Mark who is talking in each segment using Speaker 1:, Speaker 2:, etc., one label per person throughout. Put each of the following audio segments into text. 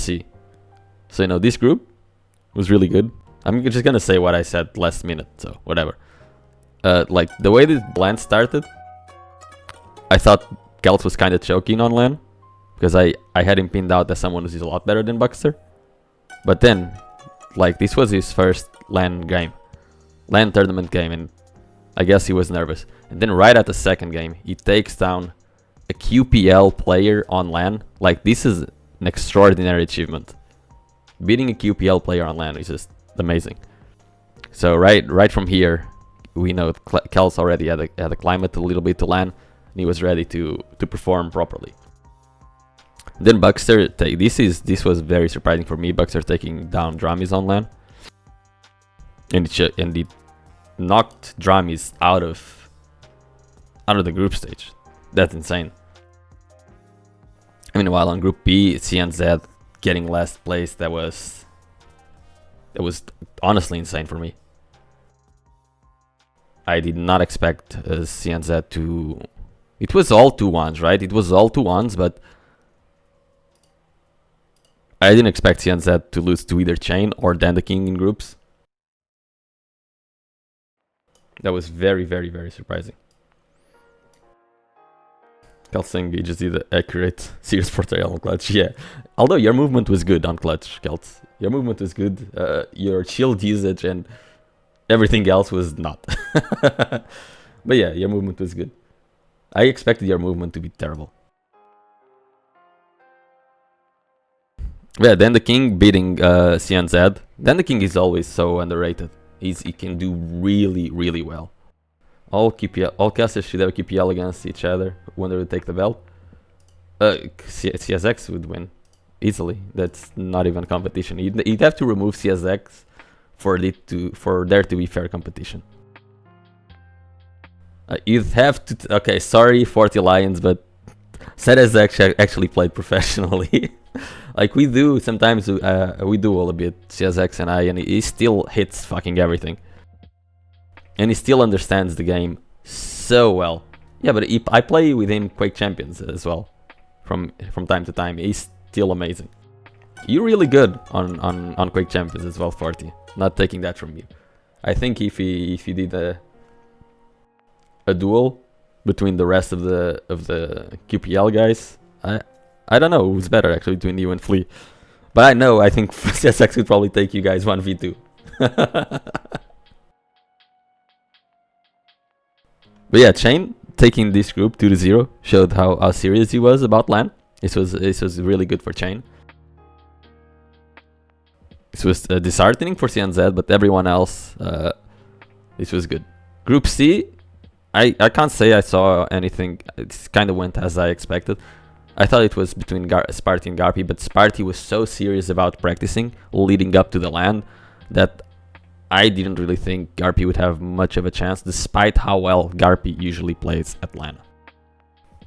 Speaker 1: see. So, this group was really good. I'm just gonna say what I said last minute, so whatever. Like, the way this blend started, I thought Kelt was kind of choking on LAN, because I had him pinned out as someone who's a lot better than Buckster. But then, like, this was his first LAN tournament game, and I guess he was nervous. And then right at the second game, he takes down a QPL player on LAN. Like, this is an extraordinary achievement. Beating a QPL player on LAN is just amazing. So right from here, we know Kelts already had a climate a little bit to LAN, and he was ready to perform properly. Then Buckster, this was very surprising for me. Buckster taking down Dramis on LAN, and he knocked Dramis out of the group stage. That's insane. Meanwhile, on Group B, CNZ getting last place. That was honestly insane for me. I did not expect CNZ to. It was all 2-1s, right? It was all 2-1s, but I didn't expect CNZ to lose to either Chain or Dan the King in groups. That was very, very, very surprising. Kelt engages the accurate serious portrayal on Clutch. Yeah, although your movement was good on Clutch, Kelt. Your movement was good. Your shield usage and everything else was not. But yeah, your movement was good. I expected your movement to be terrible. Yeah, then the King beating CNZ. Then the King is always so underrated. He can do really, really well. All casters should have QPL against each other when they would take the belt. CSX would win easily. That's not even competition. You'd have to remove CSX for there to be fair competition. You'd have to. Okay, sorry, 40 Lions, but Seres actually played professionally. Like we do sometimes. We do all a bit CSX and and he still hits fucking everything. And he still understands the game so well. Yeah, but I play with him Quake Champions as well. From time to time. He's still amazing. You're really good on Quake Champions as well, 40. Not taking that from you. I think if he did a duel between the rest of the QPL guys, I don't know who's better actually between you and Flea. But I think CSX would probably take you guys 1v2. But yeah, Chain taking this group 2-0 showed how serious he was about LAN. This was really good for Chain. This was disheartening for CNZ, but everyone else, this was good. Group C, I can't say I saw anything. It kind of went as I expected. I thought it was between Sparty and Garpy, but Sparty was so serious about practicing leading up to the LAN that I didn't really think Garpy would have much of a chance, despite how well Garpy usually plays at LAN.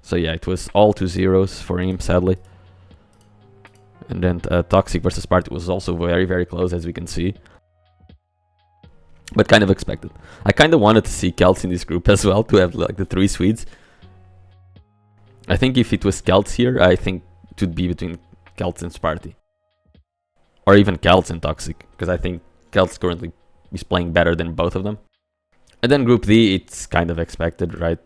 Speaker 1: So yeah, it was all 2-0s for him, sadly. And then Toxic versus Sparty was also very, very close, as we can see. But kind of expected. I kind of wanted to see Kelts in this group as well, to have like the 3 Swedes. I think if it was Kelts here, I think it would be between Kelts and Sparty. Or even Kelts and Toxic, because I think Kelts currently is playing better than both of them. And then Group D, it's kind of expected, right?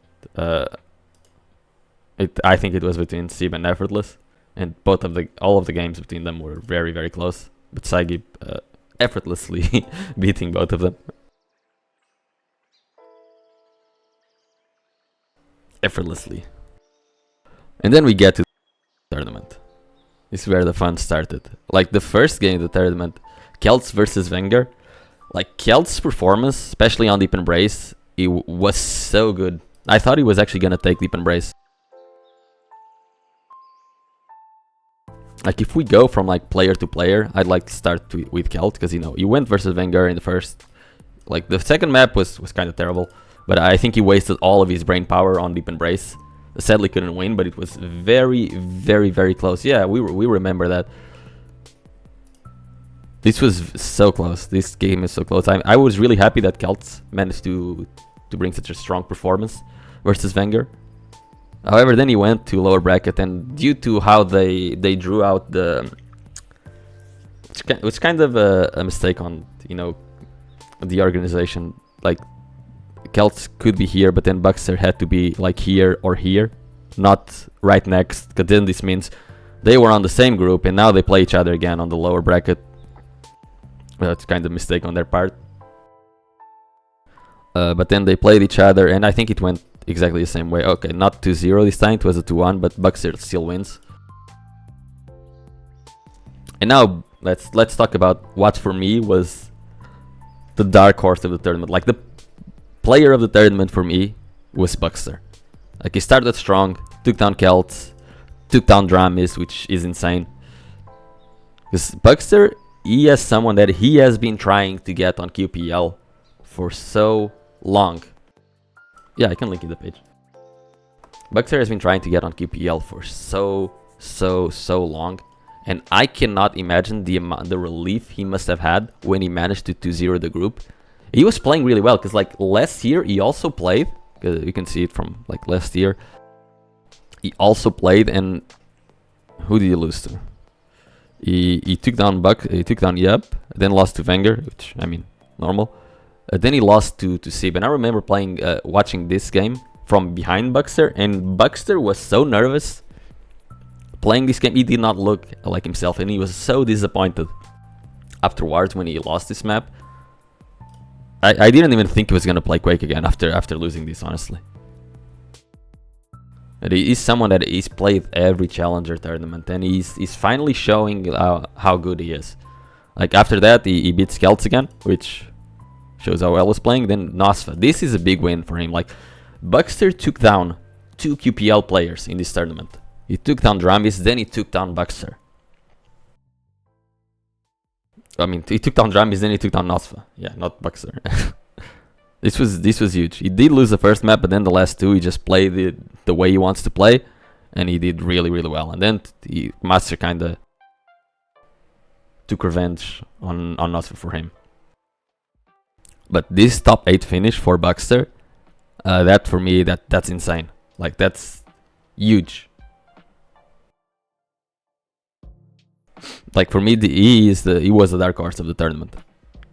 Speaker 1: I think it was between Sib and Effortless, and all of the games between them were very, very close. But Saigib effortlessly beating both of them. Effortlessly. And then we get to the tournament. This is where the fun started. Like the first game of the tournament, Kelts versus Wenger. Like Kelt's performance, especially on Deep Embrace, it was so good. I thought he was actually gonna take Deep Embrace. Like if we go from like player to player, I'd like to start with Kelt, because he went versus Wenger in the first. Like the second map was kind of terrible, but I think he wasted all of his brain power on Deep Embrace. Sadly couldn't win, but it was very, very, very close. Yeah, we remember that. This was so close. This game is so close. I was really happy that Kelts managed to bring such a strong performance versus Wenger. However, then he went to lower bracket, and due to how they drew out the was kind of a mistake on, you know, the organization. Like, Celts could be here, but then Buckster had to be like here or here, not right next, because then this means they were on the same group and now they play each other again on the lower bracket. That's kind of a mistake on their part. But then they played each other, and I think it went exactly the same way. Okay, not 2-0 this time, it was a 2-1, but Buckster still wins. And now let's talk about what for me was the dark horse of the tournament. Like, the player of the tournament for me was Buckster. Like, he started strong, took down Celts, took down Dramis, which is insane. Because Buckster, he is someone that he has been trying to get on QPL for so long. Yeah, I can link you the page. Buckster has been trying to get on QPL for so long, and I cannot imagine the relief he must have had when he managed to 2-0 the group. He was playing really well, because like last year he also played, because you can see it from like last year. He also played, and who did he lose to? He took down Yup, then lost to Wenger, which, I mean, normal. Then he lost to Sib, and I remember watching this game from behind Buckster, and Buckster was so nervous playing this game. He did not look like himself, and he was so disappointed afterwards when he lost this map. I didn't even think he was gonna play Quake again after losing this, honestly. And he is someone that he's played every Challenger tournament, and he's finally showing how good he is. Like, after that, he beat Celts again, which shows how well he's playing. Then Nosfa. This is a big win for him. Like, Buckster took down 2 QPL players in this tournament. He took down Dramis, then he took down Buckster. I mean, he took down Dramis, then he took down Nosfa. Yeah, not Buckster. This was huge. He did lose the first map, but then the last 2, he just played the way he wants to play, and he did really, really well. And then Master kind of took revenge on Nosfa for him. But this top 8 finish for Buckster, that for me, that's insane. Like, that's huge. Like, for me, he was the dark horse of the tournament,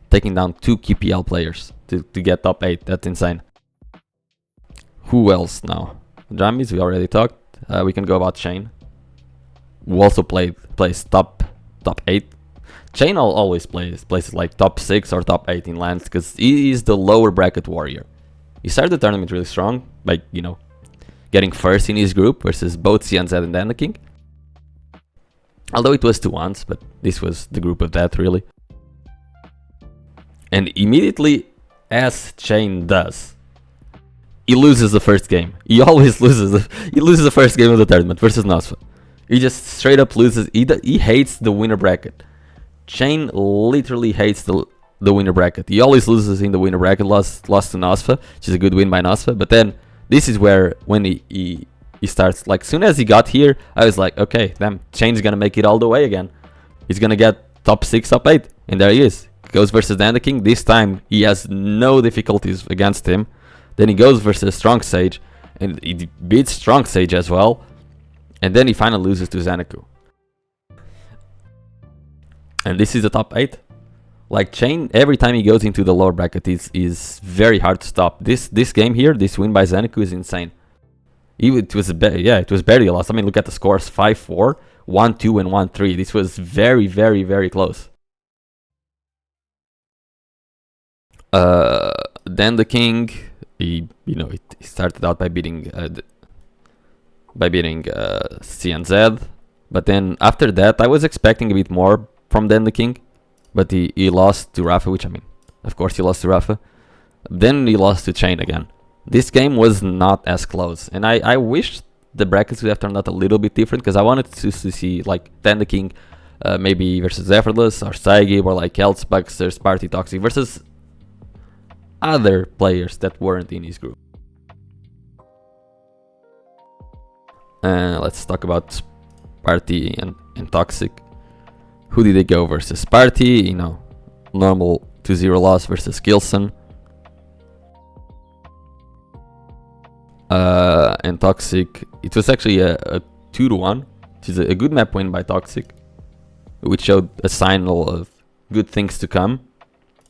Speaker 1: taking down 2 QPL players to get top 8. That's insane. Who else now? Dramis, we already talked. We can go about Shane, who also plays top 8. Shane always plays like top 6 or top 8 in lands, because he is the lower bracket warrior. He started the tournament really strong, like, you know, getting first in his group versus both CNZ and Dan the King. Although it was 2-1s, but this was the group of death, really. And immediately, as Shane does, he loses the first game. He always loses. He loses the first game of the tournament versus Nosfa. He just straight up loses. He hates the winner bracket. Shane literally hates the winner bracket. He always loses in the winner bracket. Lost to Nosfa, which is a good win by Nosfa. But then this is where when he starts, like, soon as he got here, I was like, okay, damn, Shane's gonna make it all the way again. He's gonna get top 6, top 8, and there he is. Goes versus Dan the King. This time he has no difficulties against him. Then he goes versus Strong Sage, and he beats Strong Sage as well. And then he finally loses to Xanaku. And this is the top 8. Like, Shane, every time he goes into the lower bracket, is very hard to stop. This game here, this win by Xanaku is insane. It was barely a loss. I mean, look at the scores: 5-4, 1-2, and 1-3. This was very, very, very close. Then the King, he started out by beating CNZ, but then after that, I was expecting a bit more from Dan the King, but he lost to Rafa, which, I mean, of course he lost to Rafa. Then he lost to Shane again. This game was not as close, and I wish the brackets would have turned out a little bit different, because I wanted to see like Dan the King maybe versus Effortless, or Saigib, or like Celts, Buckster, Sparty, Toxic versus other players that weren't in his group. Let's talk about Sparty and Toxic. Who did they go versus? Sparty, normal 2-0 loss versus Gilson. And Toxic, it was actually a 2-1, which is a good map win by Toxic. which showed a signal of good things to come,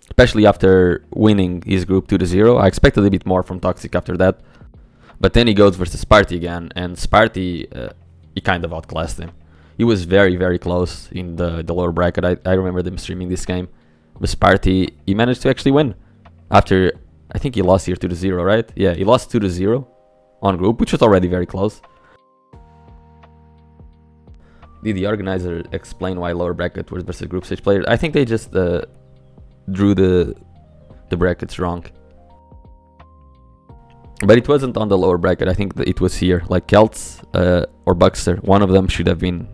Speaker 1: especially after winning his group 2-0. I expected a bit more from Toxic after that, but then he goes versus Sparty again, and Sparty, he kind of outclassed him. He was very, very close in the lower bracket. I remember them streaming this game. But Sparty, he managed to actually win. After, I think he lost here 2-0, right? Yeah, he lost 2-0 on group, which was already very close. Did the organizer explain why lower bracket was versus group stage players? I think they just drew the brackets wrong. But it wasn't on the lower bracket. I think it was here. Like Celts or Buckster, one of them should have been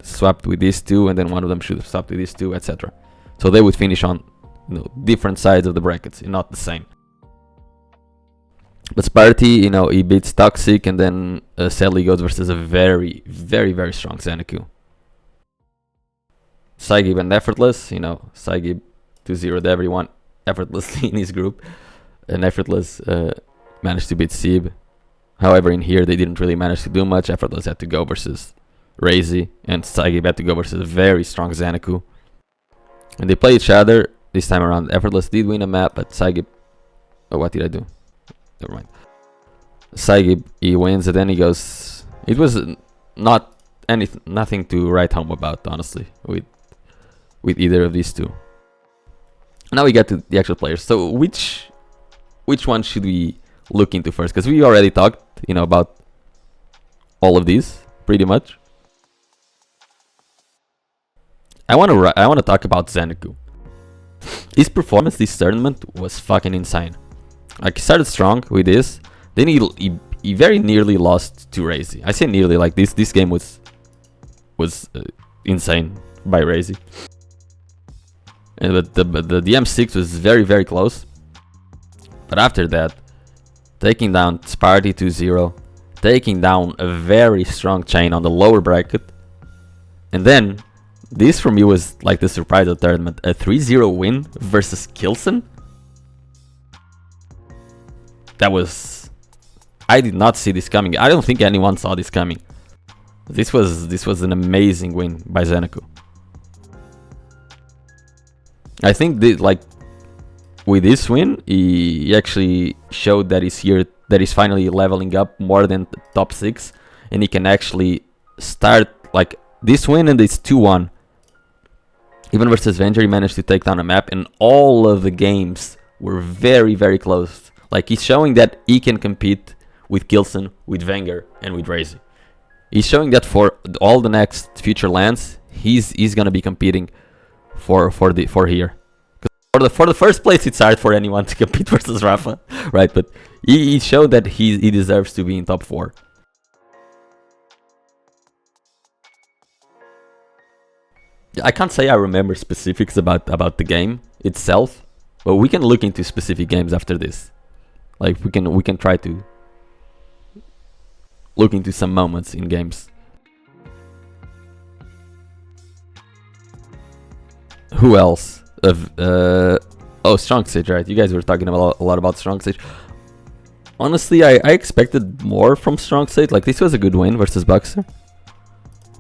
Speaker 1: swapped with these two, and then one of them should have swapped with these two, etc. So they would finish on different sides of the brackets, not the same. But Sparty, he beats Toxic, and then sadly goes versus a very, very, very strong Xanaku. Saigib and Effortless, Saigib 2-0'd everyone effortlessly in his group, and Effortless managed to beat Sib. However, in here they didn't really manage to do much. Effortless had to go versus Razy, and Saigib had to go versus a very strong Xanaku. And they play each other. This time around, Effortless did win a map, but Saigib... Oh, what did I do? Never mind. Saigib, he wins, and then he goes... It was nothing to write home about, honestly, with either of these two. Now we get to the actual players. So which one should we look into first? Because we already talked, about all of these, pretty much. I want to talk about Xanaku. His performance this tournament was fucking insane. Like, he started strong with this, then he very nearly lost to Razy. I say nearly, like this game was insane by Razy. But the DM6 was very, very close. But after that, taking down Sparty 2-0, taking down a very strong chain on the lower bracket, and then this for me was like the surprise of the tournament. A 3-0 win versus Kilson. That was... I did not see this coming. I don't think anyone saw this coming. This was an amazing win by Xanaku. I think with this win, he actually showed that he's here, that he's finally leveling up more than top 6, and he can actually start like this win, and it's 2-1. Even versus Venger, he managed to take down a map, and all of the games were very, very close. Like, he's showing that he can compete with Kilson, with Venger, and with Razy. He's showing that for all the next future lands, he's gonna be competing for here. For the first place, it's hard for anyone to compete versus Rafa, right? But he showed that he deserves to be in top 4. I can't say I remember specifics about the game itself, but we can look into specific games after this. Like, we can try to look into some moments in games. Who else? Oh, Strong Sage, right? You guys were talking about a lot about Strong Sage. Honestly, I expected more from Strong Sage. Like, this was a good win versus Buxer.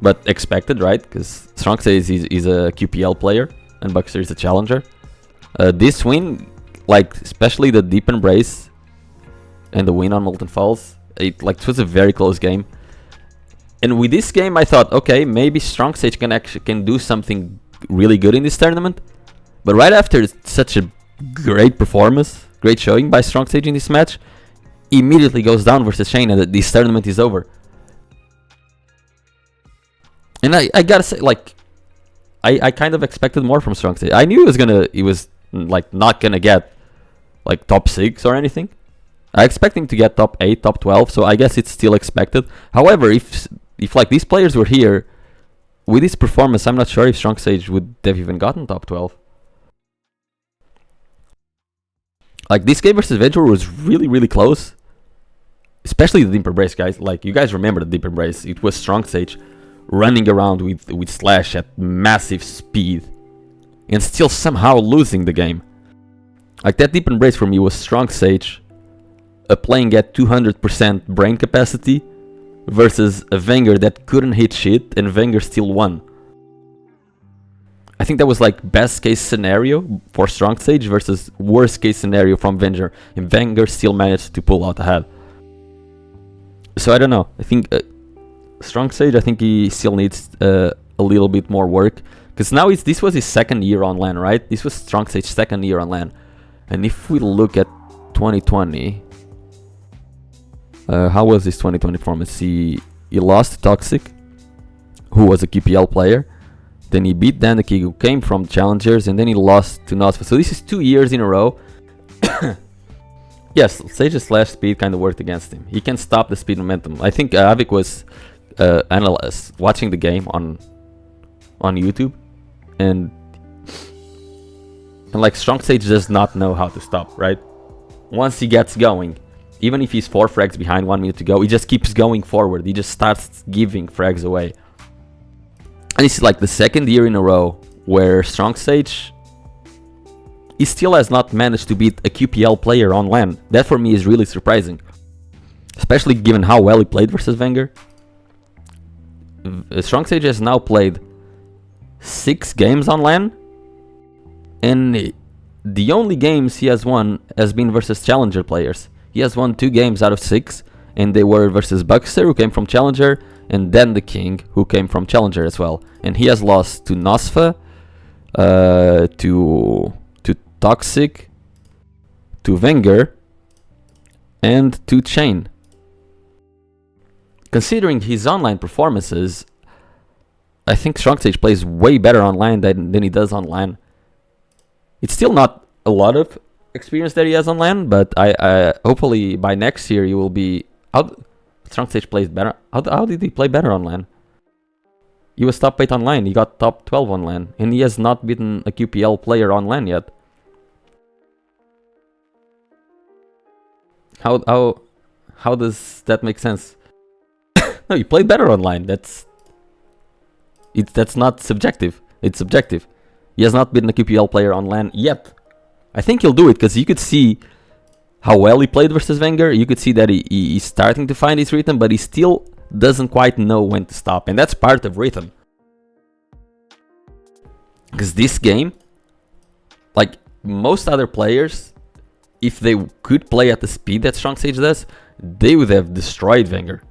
Speaker 1: But expected, right? Because Strong Sage is a QPL player and Buxer is a challenger. This win, like, especially the deep embrace and the win on Molten Falls, it was a very close game. And with this game, I thought, okay, maybe Strong Sage can do something really good in this tournament. But right after such a great performance, great showing by Strong Sage in this match, he immediately goes down versus Shane, and this tournament is over. And I gotta say, like, I kind of expected more from Strong Sage. I knew he was like not gonna get like top 6 or anything. I expect him to get top 8, top 12, so I guess it's still expected. However, if like these players were here with this performance, I'm not sure if Strong Sage would have even gotten top 12. Like, this game versus Venture was really, really close. Especially the Deep Embrace, guys. Like, you guys remember the Deep Embrace. It was Strong Sage running around with Slash at massive speed and still somehow losing the game. Like, that Deep Embrace for me was Strong Sage playing at 200% brain capacity versus a Wenger that couldn't hit shit, and Wenger still won. I think that was like best case scenario for Strong Sage versus worst case scenario from Wenger, and Wenger still managed to pull out ahead. So I don't know. I think Strong Sage, I think he still needs a little bit more work, because now this was his second year on LAN, right? This was Strong Sage's second year on LAN, and if we look at 2020, how was his 2020 performance? He lost to Toxic, who was a QPL player. Then he beat Dandaki, who came from Challengers, and then he lost to Nosfa. So this is 2 years in a row. Yes, Sage's slash speed kind of worked against him. He can stop the speed momentum. I think Avik was watching the game on YouTube, and like Strong Sage does not know how to stop, right? Once he gets going, even if he's 4 frags behind 1 minute to go, he just keeps going forward. He just starts giving frags away. And this is like the second year in a row where Strong Sage, he still has not managed to beat a QPL player on LAN. That for me is really surprising, especially given how well he played versus Wenger. Strong Sage has now played 6 games on LAN, and the only games he has won has been versus Challenger players. He has won 2 games out of 6, and they were versus Buckster, who came from Challenger, and then the King, who came from Challenger as well. And he has lost to Nosfa, to Toxic, to Wenger, and to Chain. Considering his online performances, I think Strong Sage plays way better online than he does on LAN. It's still not a lot of experience that he has on LAN, but I hopefully by next year he will be out. Strong Sage plays better. How did he play better on LAN? He was top 8 on LAN. He got top 12 on LAN, and he has not beaten a QPL player on LAN yet. How does that make sense? No, he played better on LAN. That's not subjective. It's subjective. He has not been a QPL player on LAN yet. I think he'll do it, because you could see how well he played versus Wenger. You could see that he's starting to find his rhythm, but he still doesn't quite know when to stop. And that's part of rhythm. Because this game, like most other players, if they could play at the speed that Strong Sage does, they would have destroyed Wenger.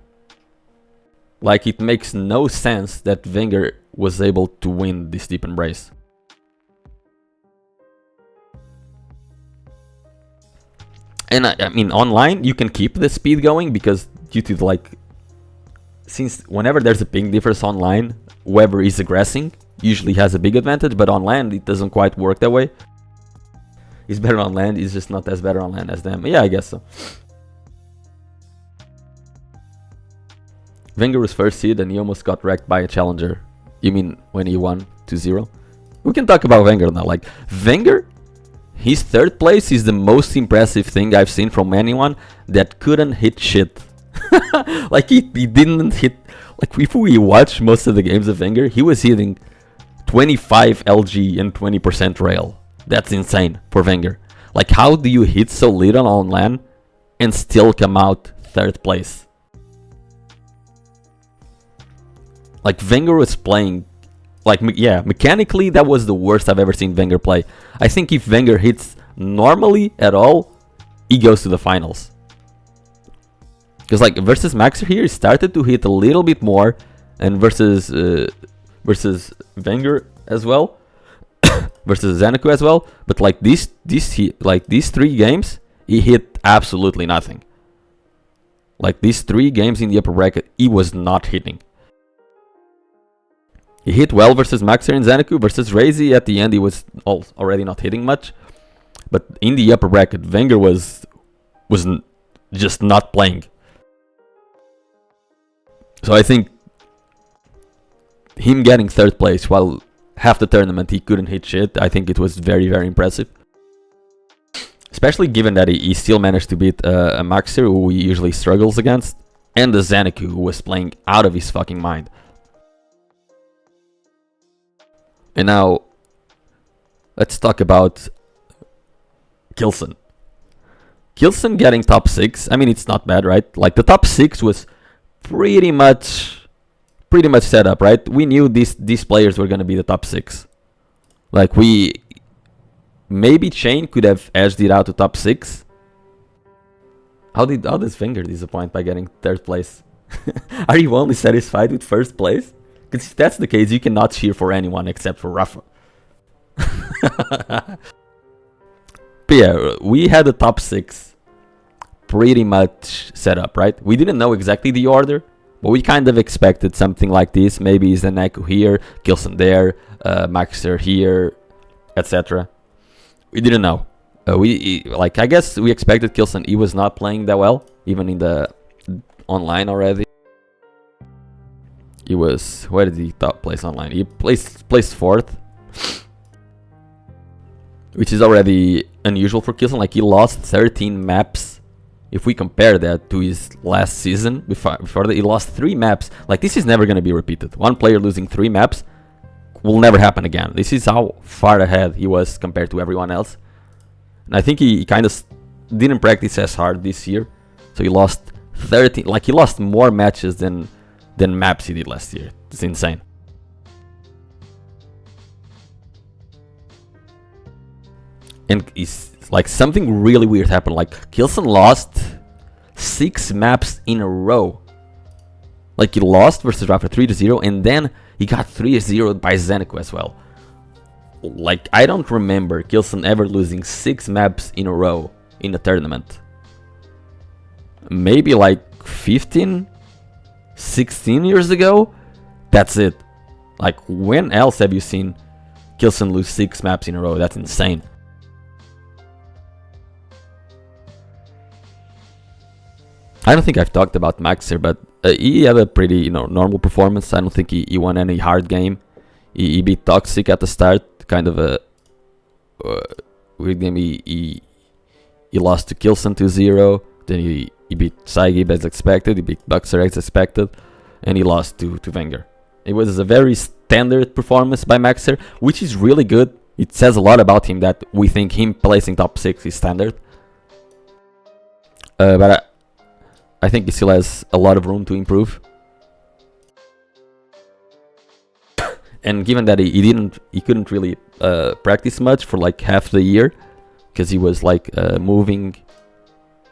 Speaker 1: Like, it makes no sense that Wenger was able to win this Deep Embrace. And I mean, online, you can keep the speed going, because due to since whenever there's a ping difference online, whoever is aggressing usually has a big advantage, but on land, it doesn't quite work that way. He's better on land, he's just not as better on land as them. Yeah, I guess so. Wenger was first seed and he almost got wrecked by a challenger. You mean when he won 2-0? We can talk about Wenger now. Like, Wenger, his third place is the most impressive thing I've seen from anyone that couldn't hit shit. Like, he didn't hit... Like, if we watch most of the games of Wenger, he was hitting 25 LG and 20% rail. That's insane for Wenger. Like, how do you hit so little on LAN and still come out third place? Like, Wenger was playing... Like, yeah, mechanically, that was the worst I've ever seen Wenger play. I think if Wenger hits normally at all, he goes to the finals. Because, like, versus Maxer here, he started to hit a little bit more. And versus Wenger as well. Versus Xanaku as well. But, like, these 3 games, he hit absolutely nothing. Like, these 3 games in the upper bracket, he was not hitting. He hit well versus Maxer and Xanaku. Versus Razy, at the end, he was already not hitting much. But in the upper bracket, Wenger was just not playing. So I think him getting third place while half the tournament he couldn't hit shit, I think it was very, very impressive. Especially given that he still managed to beat a Maxer who he usually struggles against. And the Xanaku who was playing out of his fucking mind. And now, let's talk about Kilson. Kilson getting top 6. I mean, it's not bad, right? Like, the top 6 was pretty much set up, right? We knew these players were going to be the top 6. Like maybe Chain could have edged it out to top 6. How does Wenger disappoint by getting 3rd place? Are you only satisfied with 1st place? Because if that's the case, you cannot cheer for anyone except for Rafa. But yeah, we had the top 6 pretty much set up, right? We didn't know exactly the order, but we kind of expected something like this. Maybe Zeneco here, Kilson there, Maxer here, etc. We didn't know. I guess we expected Kilson. He was not playing that well, even in the online already. He was, where did he top place online? He placed 4th, which is already unusual for Kilson. Like, he lost 13 maps. If we compare that to his last season, before that, he lost 3 maps. Like, this is never going to be repeated. One player losing 3 maps will never happen again. This is how far ahead he was compared to everyone else. And I think he kind of didn't practice as hard this year. So he lost 13, like, he lost more matches than maps he did last year. It's insane. And it's like something really weird happened. Like, Kilson lost 6 maps in a row. Like, he lost versus Rafa 3-0, and then he got 3-0 by Zeneco as well. Like, I don't remember Kilson ever losing 6 maps in a row in a tournament. Maybe like 15, 16 years ago? That's it. Like, when else have you seen Kilson lose 6 maps in a row? That's insane. I don't think I've talked about Maxer, but he had a pretty, normal performance. I don't think he won any hard game. He beat Toxic at the start, kind of a weird game. He lost to Kilson 2-0. Then he beat Saigib as expected. He beat Buxer as expected, and he lost to Wenger. It was a very standard performance by Maxer, which is really good. It says a lot about him that we think him placing top 6 is standard. But I think he still has a lot of room to improve. And given that he couldn't really practice much for like half the year, because he was like moving,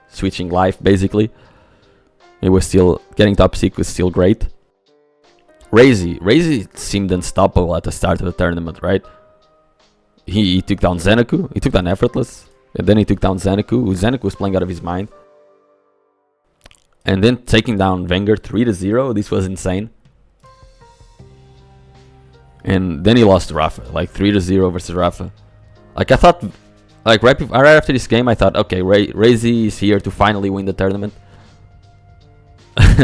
Speaker 1: switching life basically. He was still getting top 6 was still great. Razy seemed unstoppable at the start of the tournament, right? He took down Zeneco, he took down Effortless, and then he took down Zeneco. Zeneco was playing out of his mind. And then taking down Wenger 3-0, this was insane. And then he lost to Rafa, like 3-0 versus Rafa. Like, I thought, like right after this game, I thought, okay, Razy is here to finally win the tournament.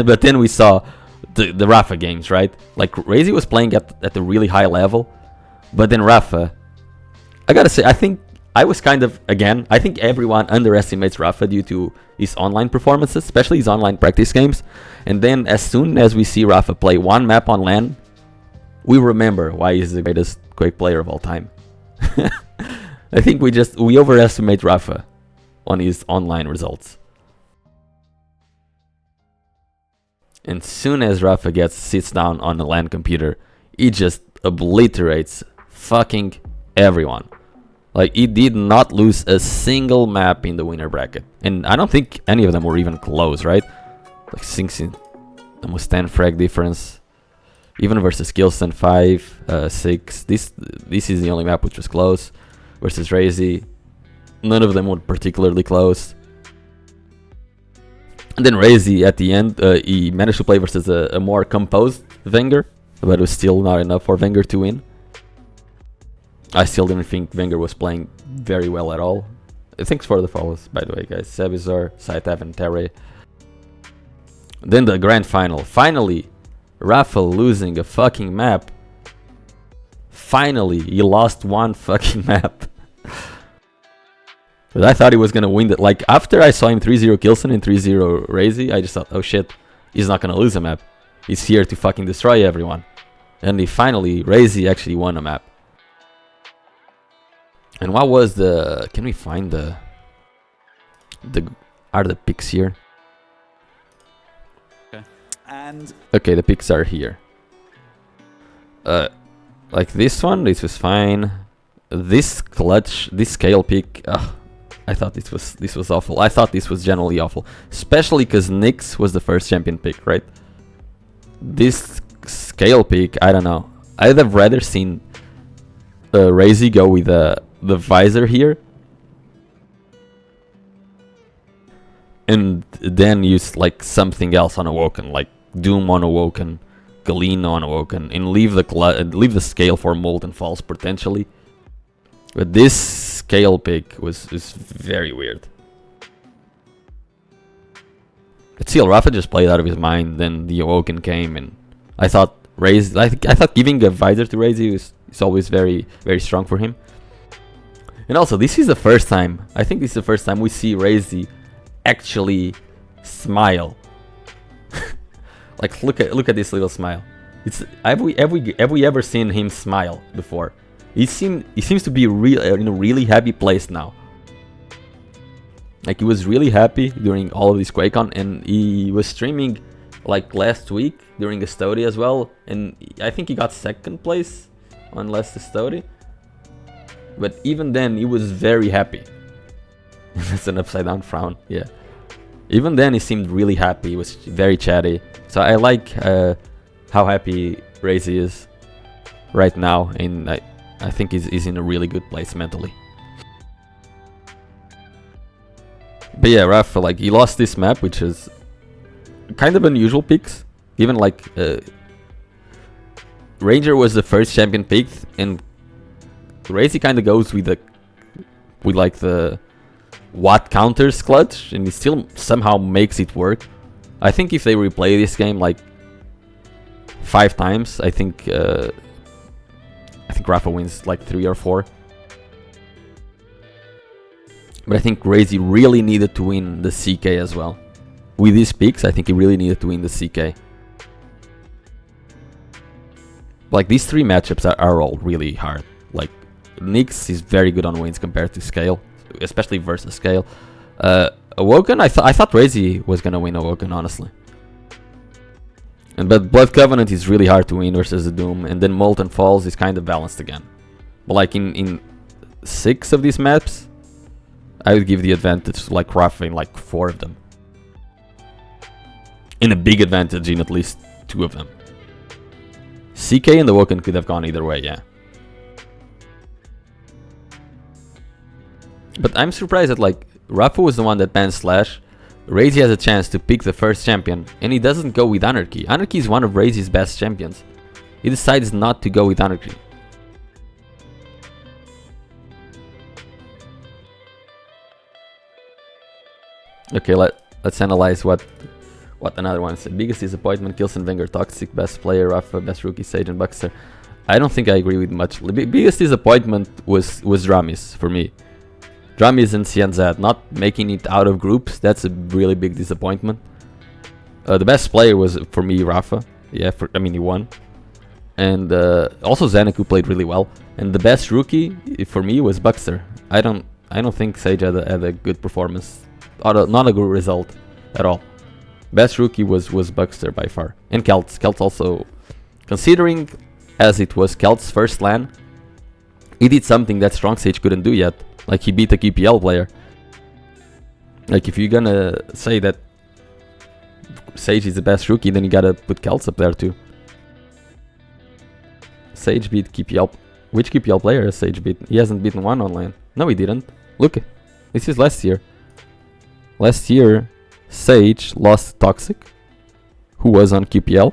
Speaker 1: But then we saw the Rafa games, right? Like, Razy was playing at a really high level, but then Rafa, I gotta say, I think I was kind of, again, I think everyone underestimates Rafa due to his online performances, especially his online practice games. And then as soon as we see Rafa play one map on LAN, we remember why he's the greatest Quake player of all time. I think we overestimate Rafa on his online results. And soon as Rafa sits down on a LAN computer, he just obliterates fucking everyone. Like, he did not lose a single map in the winner bracket. And I don't think any of them were even close, right? Like, 16, almost 10 frag difference. Even versus Kilson 5, 6. This is the only map which was close. Versus Razy, none of them were particularly close. And then Razy at the end, he managed to play versus a more composed Wenger, but it was still not enough for Wenger to win. I still didn't think Wenger was playing very well at all. Thanks for the follows, by the way, guys. Sebizor, Saitev, and Terry. Then the grand final. Finally, Rafa losing a fucking map. Finally, he lost one fucking map. But I thought he was gonna win that. Like, after I saw him 3-0 Kilson and 3-0 Razy, I just thought, oh shit, he's not gonna lose a map. He's here to fucking destroy everyone. And Razy actually won a map. And what was the... Can we find are the picks here?
Speaker 2: Okay. And...
Speaker 1: Okay, the picks are here. Like this one, this was fine. this clutch, this scale pick, I thought this was awful. I thought this was generally awful, especially because Nyx was the first champion pick, right? This scale pick, I don't know. I'd have rather seen Razy go with the visor here, and then use like something else on Awoken, like Doom on Awoken, Galena on Awoken, and leave the scale for Molten Falls potentially. But this scale pick was very weird. But still, Rafa just played out of his mind. Then the Awoken came, and I thought I thought giving a visor to Razy is always very strong for him. And also, this is the first time. I think this is the first time we see Razy actually smile. Like look at this little smile. Have we ever seen him smile before? He seems to be in a really happy place now. Like he was really happy during all of this QuakeCon, and he was streaming like last week during a study as well, and I think he got second place on last study. But even then, he was very happy. That's an upside down frown, yeah. Even then, he seemed really happy. He was very chatty. So I like how happy Razy is right now, and I think he's in a really good place mentally. But yeah, Rafa, like he lost this map, which is kind of unusual picks. Given like Ranger was the first champion picked, and Razy kind of goes with like the what counters clutch, and he still somehow makes it work. I think if they replay this game like 5 times, I think Rafa wins like 3 or 4. But I think Razy really needed to win the CK as well. With these picks, I think he really needed to win the CK. Like these 3 matchups are all really hard. Like Nyx is very good on wins compared to Scale, especially versus Scale. Awoken, I thought Razy was gonna win Awoken, honestly. But Blood Covenant is really hard to win versus the Doom, and then Molten Falls is kind of balanced again. But like in 6 of these maps, I would give the advantage to like Rafa in like 4 of them. In a big advantage in at least 2 of them. CK and Awoken could have gone either way, yeah. But I'm surprised that like Rafa was the one that banned Slash. Razy has a chance to pick the first champion, and he doesn't go with Anarchy. Anarchy is one of Razy's best champions. He decides not to go with Anarchy. Okay, let's analyze what another one said. Biggest disappointment, Kilson, Wenger, Toxic, best player, Rafa, best rookie, Sage, and Buckster. I don't think I agree with much. Biggest disappointment was Dramis for me. Dramis and CNZ not making it out of groups, that's a really big disappointment. The best player was for me Rafa. Yeah, he won. And also Xanaku played really well. And the best rookie for me was Buckster. I don't think Sage had a good performance. Not a good result at all. Best rookie was Buckster by far. And Kelts. Kelts also, considering as it was Kelts' first LAN, he did something that Strong Sage couldn't do yet. Like he beat a QPL player. Like if you're gonna say that Sage is the best rookie, then you gotta put Kelts up there too. Sage beat QPL. Which QPL player has Sage beat? He hasn't beaten one online. No, he didn't. Look, this is last year. Last year, Sage lost to Toxic, who was on QPL.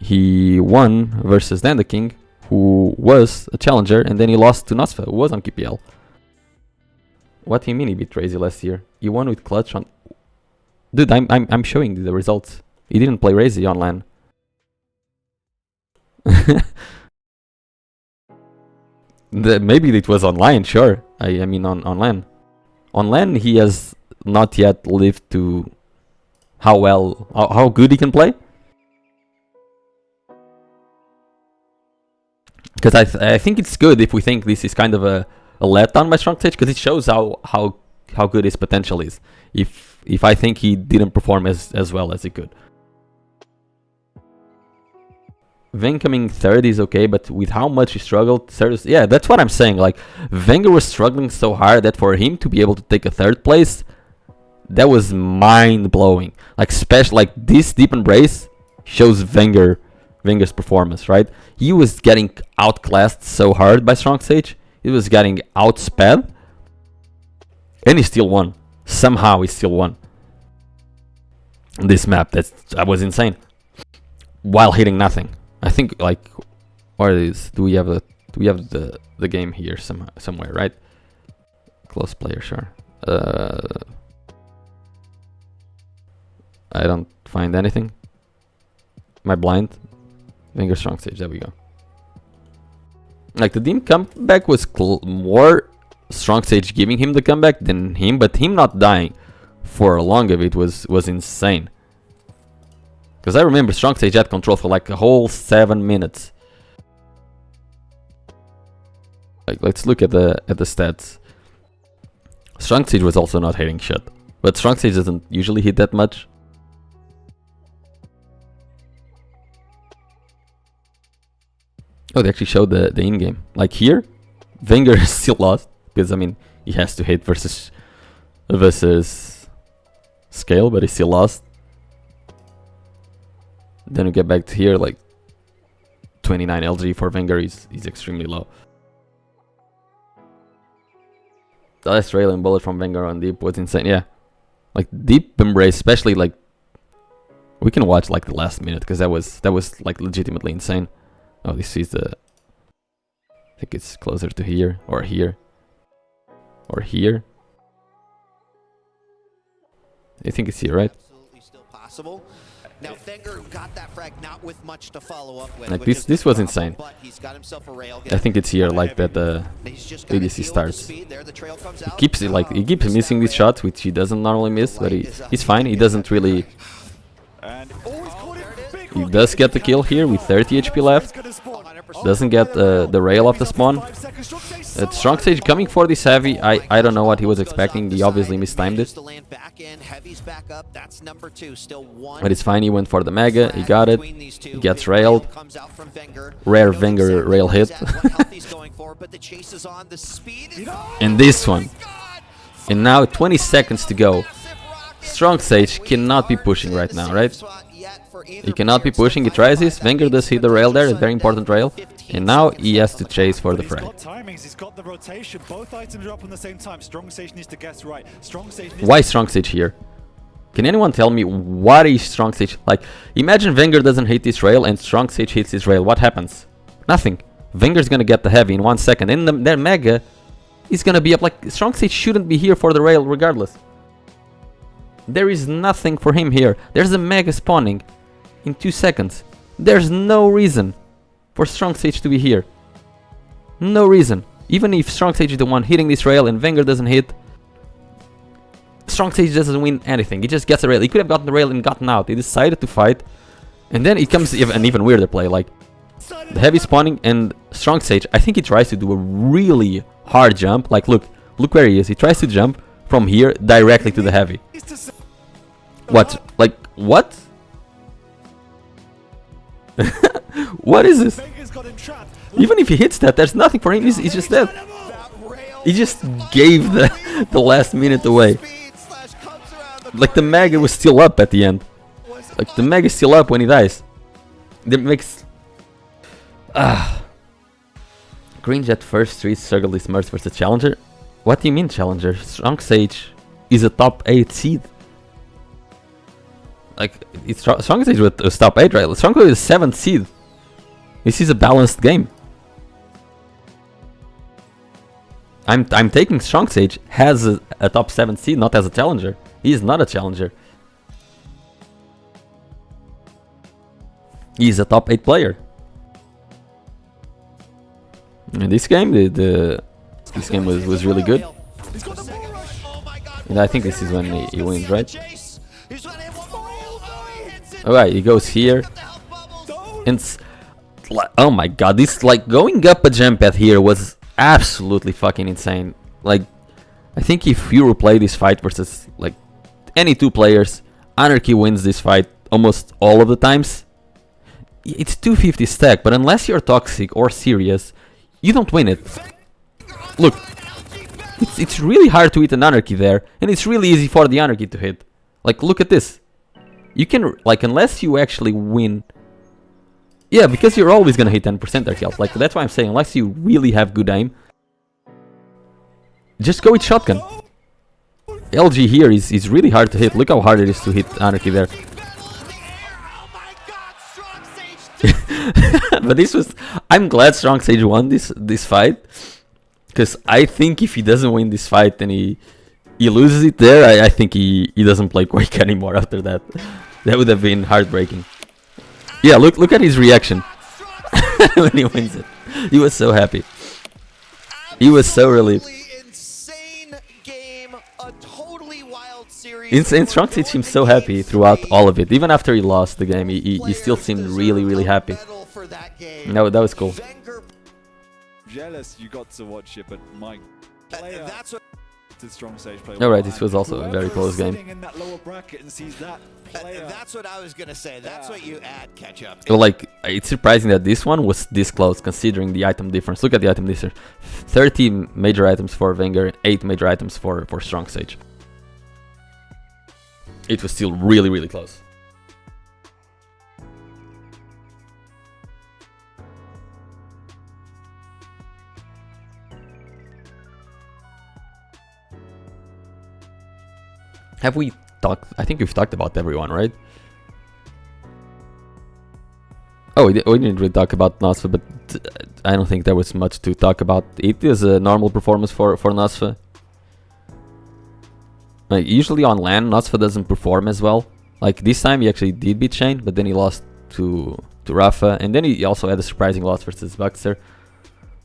Speaker 1: He won versus Danda King, who was a challenger, and then he lost to Nosfa, who was on QPL. What do you mean he beat Razy last year? He won with Clutch on... Dude, I'm showing you the results. He didn't play Razy on LAN. Maybe it was online, sure. I mean on LAN. On LAN he has not yet lived to how good he can play. Because I think it's good if we think this is kind of a letdown by Strong Sage, because it shows how good his potential is. If I think he didn't perform as well as he could. Veng coming third is okay, but with how much he struggled, third is, yeah, that's what I'm saying. Like, Wenger was struggling so hard that for him to be able to take a third place, that was mind-blowing. Like, special, like this deep embrace shows Wenger's performance, right? He was getting outclassed so hard by Strong Sage. He was getting outsped, and he still won. Somehow he still won this map. That was insane. While hitting nothing. I think, like, what is? Do we have the game here somewhere, right? Close player, sure. I don't find anything. Am I blind? Wenger Strong Stage. There we go. Like, the team comeback was more Strong Sage giving him the comeback than him, but him not dying for long of it was insane. Because I remember Strong Sage had control for like a whole 7 minutes. Like, let's look at the stats. Strong Sage was also not hitting shit, but Strong Sage doesn't usually hit that much. Oh, they actually showed the in-game. Like here, Wenger is still lost because I mean he has to hit versus Scale, but he still lost. Then we get back to here, like 29 LG for Wenger is extremely low. The last rail and bullet from Wenger on deep was insane. Yeah, like deep embrace, especially like we can watch like the last minute because that was like legitimately insane. Oh, this is the. I think it's closer to here or here or here. I think it's here, right?
Speaker 2: Absolutely still possible. Now Wenger got that frag not with much to follow up with.
Speaker 1: Like this was insane.
Speaker 2: But he's got himself a rail.
Speaker 1: I think it's here, like that ADC starts. He keeps missing these shots, which he doesn't normally miss, but he's fine. He doesn't really. He does get the kill here with 30 HP left. Doesn't get the rail off the spawn. Strong Sage coming for this heavy. I don't know what he was expecting. He obviously mistimed it. But it's fine. He went for the Mega. He got it. He gets railed. Rare Wenger rail hit. And this one. And now 20 seconds to go. Strong Sage cannot be pushing right now, right? He cannot be pushing. He tries this. Wenger does hit the rail there, a very important rail. And now he has to chase for the frag. Why Strong Sage here? Can anyone tell me what is Strong Sage? Like, imagine Wenger doesn't hit this rail and Strong Sage hits this rail. What happens? Nothing. Wenger's gonna get the heavy in 1 second. And their Mega is gonna be up. Like, Strong Sage shouldn't be here for the rail regardless. There is nothing for him here. There's a Mega spawning in 2 seconds. There's no reason for Strong Sage to be here. No reason. Even if Strong Sage is the one hitting this rail and Wenger doesn't hit, Strong Sage doesn't win anything. He just gets the rail. He could have gotten the rail and gotten out. He decided to fight. And then it comes an even weirder play. Like, the heavy spawning and Strong Sage, I think he tries to do a really hard jump. Like, look where he is. He tries to jump from here directly to the heavy. What? Like, what? What is this? Even if he hits that, there's nothing for him. He's just dead. He just gave the last minute away. Like, the Mega was still up at the end. Like, the Mega is still up when he dies. That makes... Cringe at first. Street struggle this merge versus Challenger. What do you mean Challenger? Strong Sage is a top 8 seed. Like, it's Strong Sage was top 8, right? Strong Sage is 7th seed. This is a balanced game. I'm taking Strong Sage as a top 7 seed, not as a challenger. He is not a challenger. He is a top 8 player. In this game, this game was really good. And I think this is when he wins, right? Alright, he goes here. And oh my god, this, like, going up a jump pad here was absolutely fucking insane. Like, I think if you replay this fight versus, like, any 2 players, Anarchy wins this fight almost all of the times. it's 250 stack, but unless you're toxic or serious, you don't win it. Look, it's really hard to hit an anarchy there, and it's really easy for the anarchy to hit. Like, look at this. You can, like, unless you actually win... Yeah, because you're always gonna hit 10% RKLs. Like, that's why I'm saying, unless you really have good aim, just go with shotgun. LG here is really hard to hit. Look how hard it is to hit anarchy there. But this was... I'm glad Strong Sage won this fight, because I think if he doesn't win this fight and he loses it there, I think he doesn't play Quake anymore after that. That would have been heartbreaking. Yeah, look at his reaction when he wins it. He was so happy. He was so relieved. Insane. Strong Sage seemed so happy throughout all of it. Even after he lost the game, he still seemed really happy. No, that was cool.
Speaker 3: Jealous you got to watch it, but my player did Strong Sage play.
Speaker 1: Alright, this was also a very close game.
Speaker 3: In that lower bracket and sees that player.
Speaker 2: That's what I was gonna say. That's what you add, Ketchup.
Speaker 1: So, like, it's surprising that this one was this close, considering the item difference. Look at the item difference. 30 major items for Wenger, 8 major items for Strong Sage. It was still really close. Have we talked? I think we've talked about everyone, right? Oh, we didn't really talk about Nosfa, but I don't think there was much to talk about. It is a normal performance for Nosfa. Like, usually on LAN, Nosfa doesn't perform as well. Like, this time he actually did beat Shane, but then he lost to Rafa, and then he also had a surprising loss versus Buxer.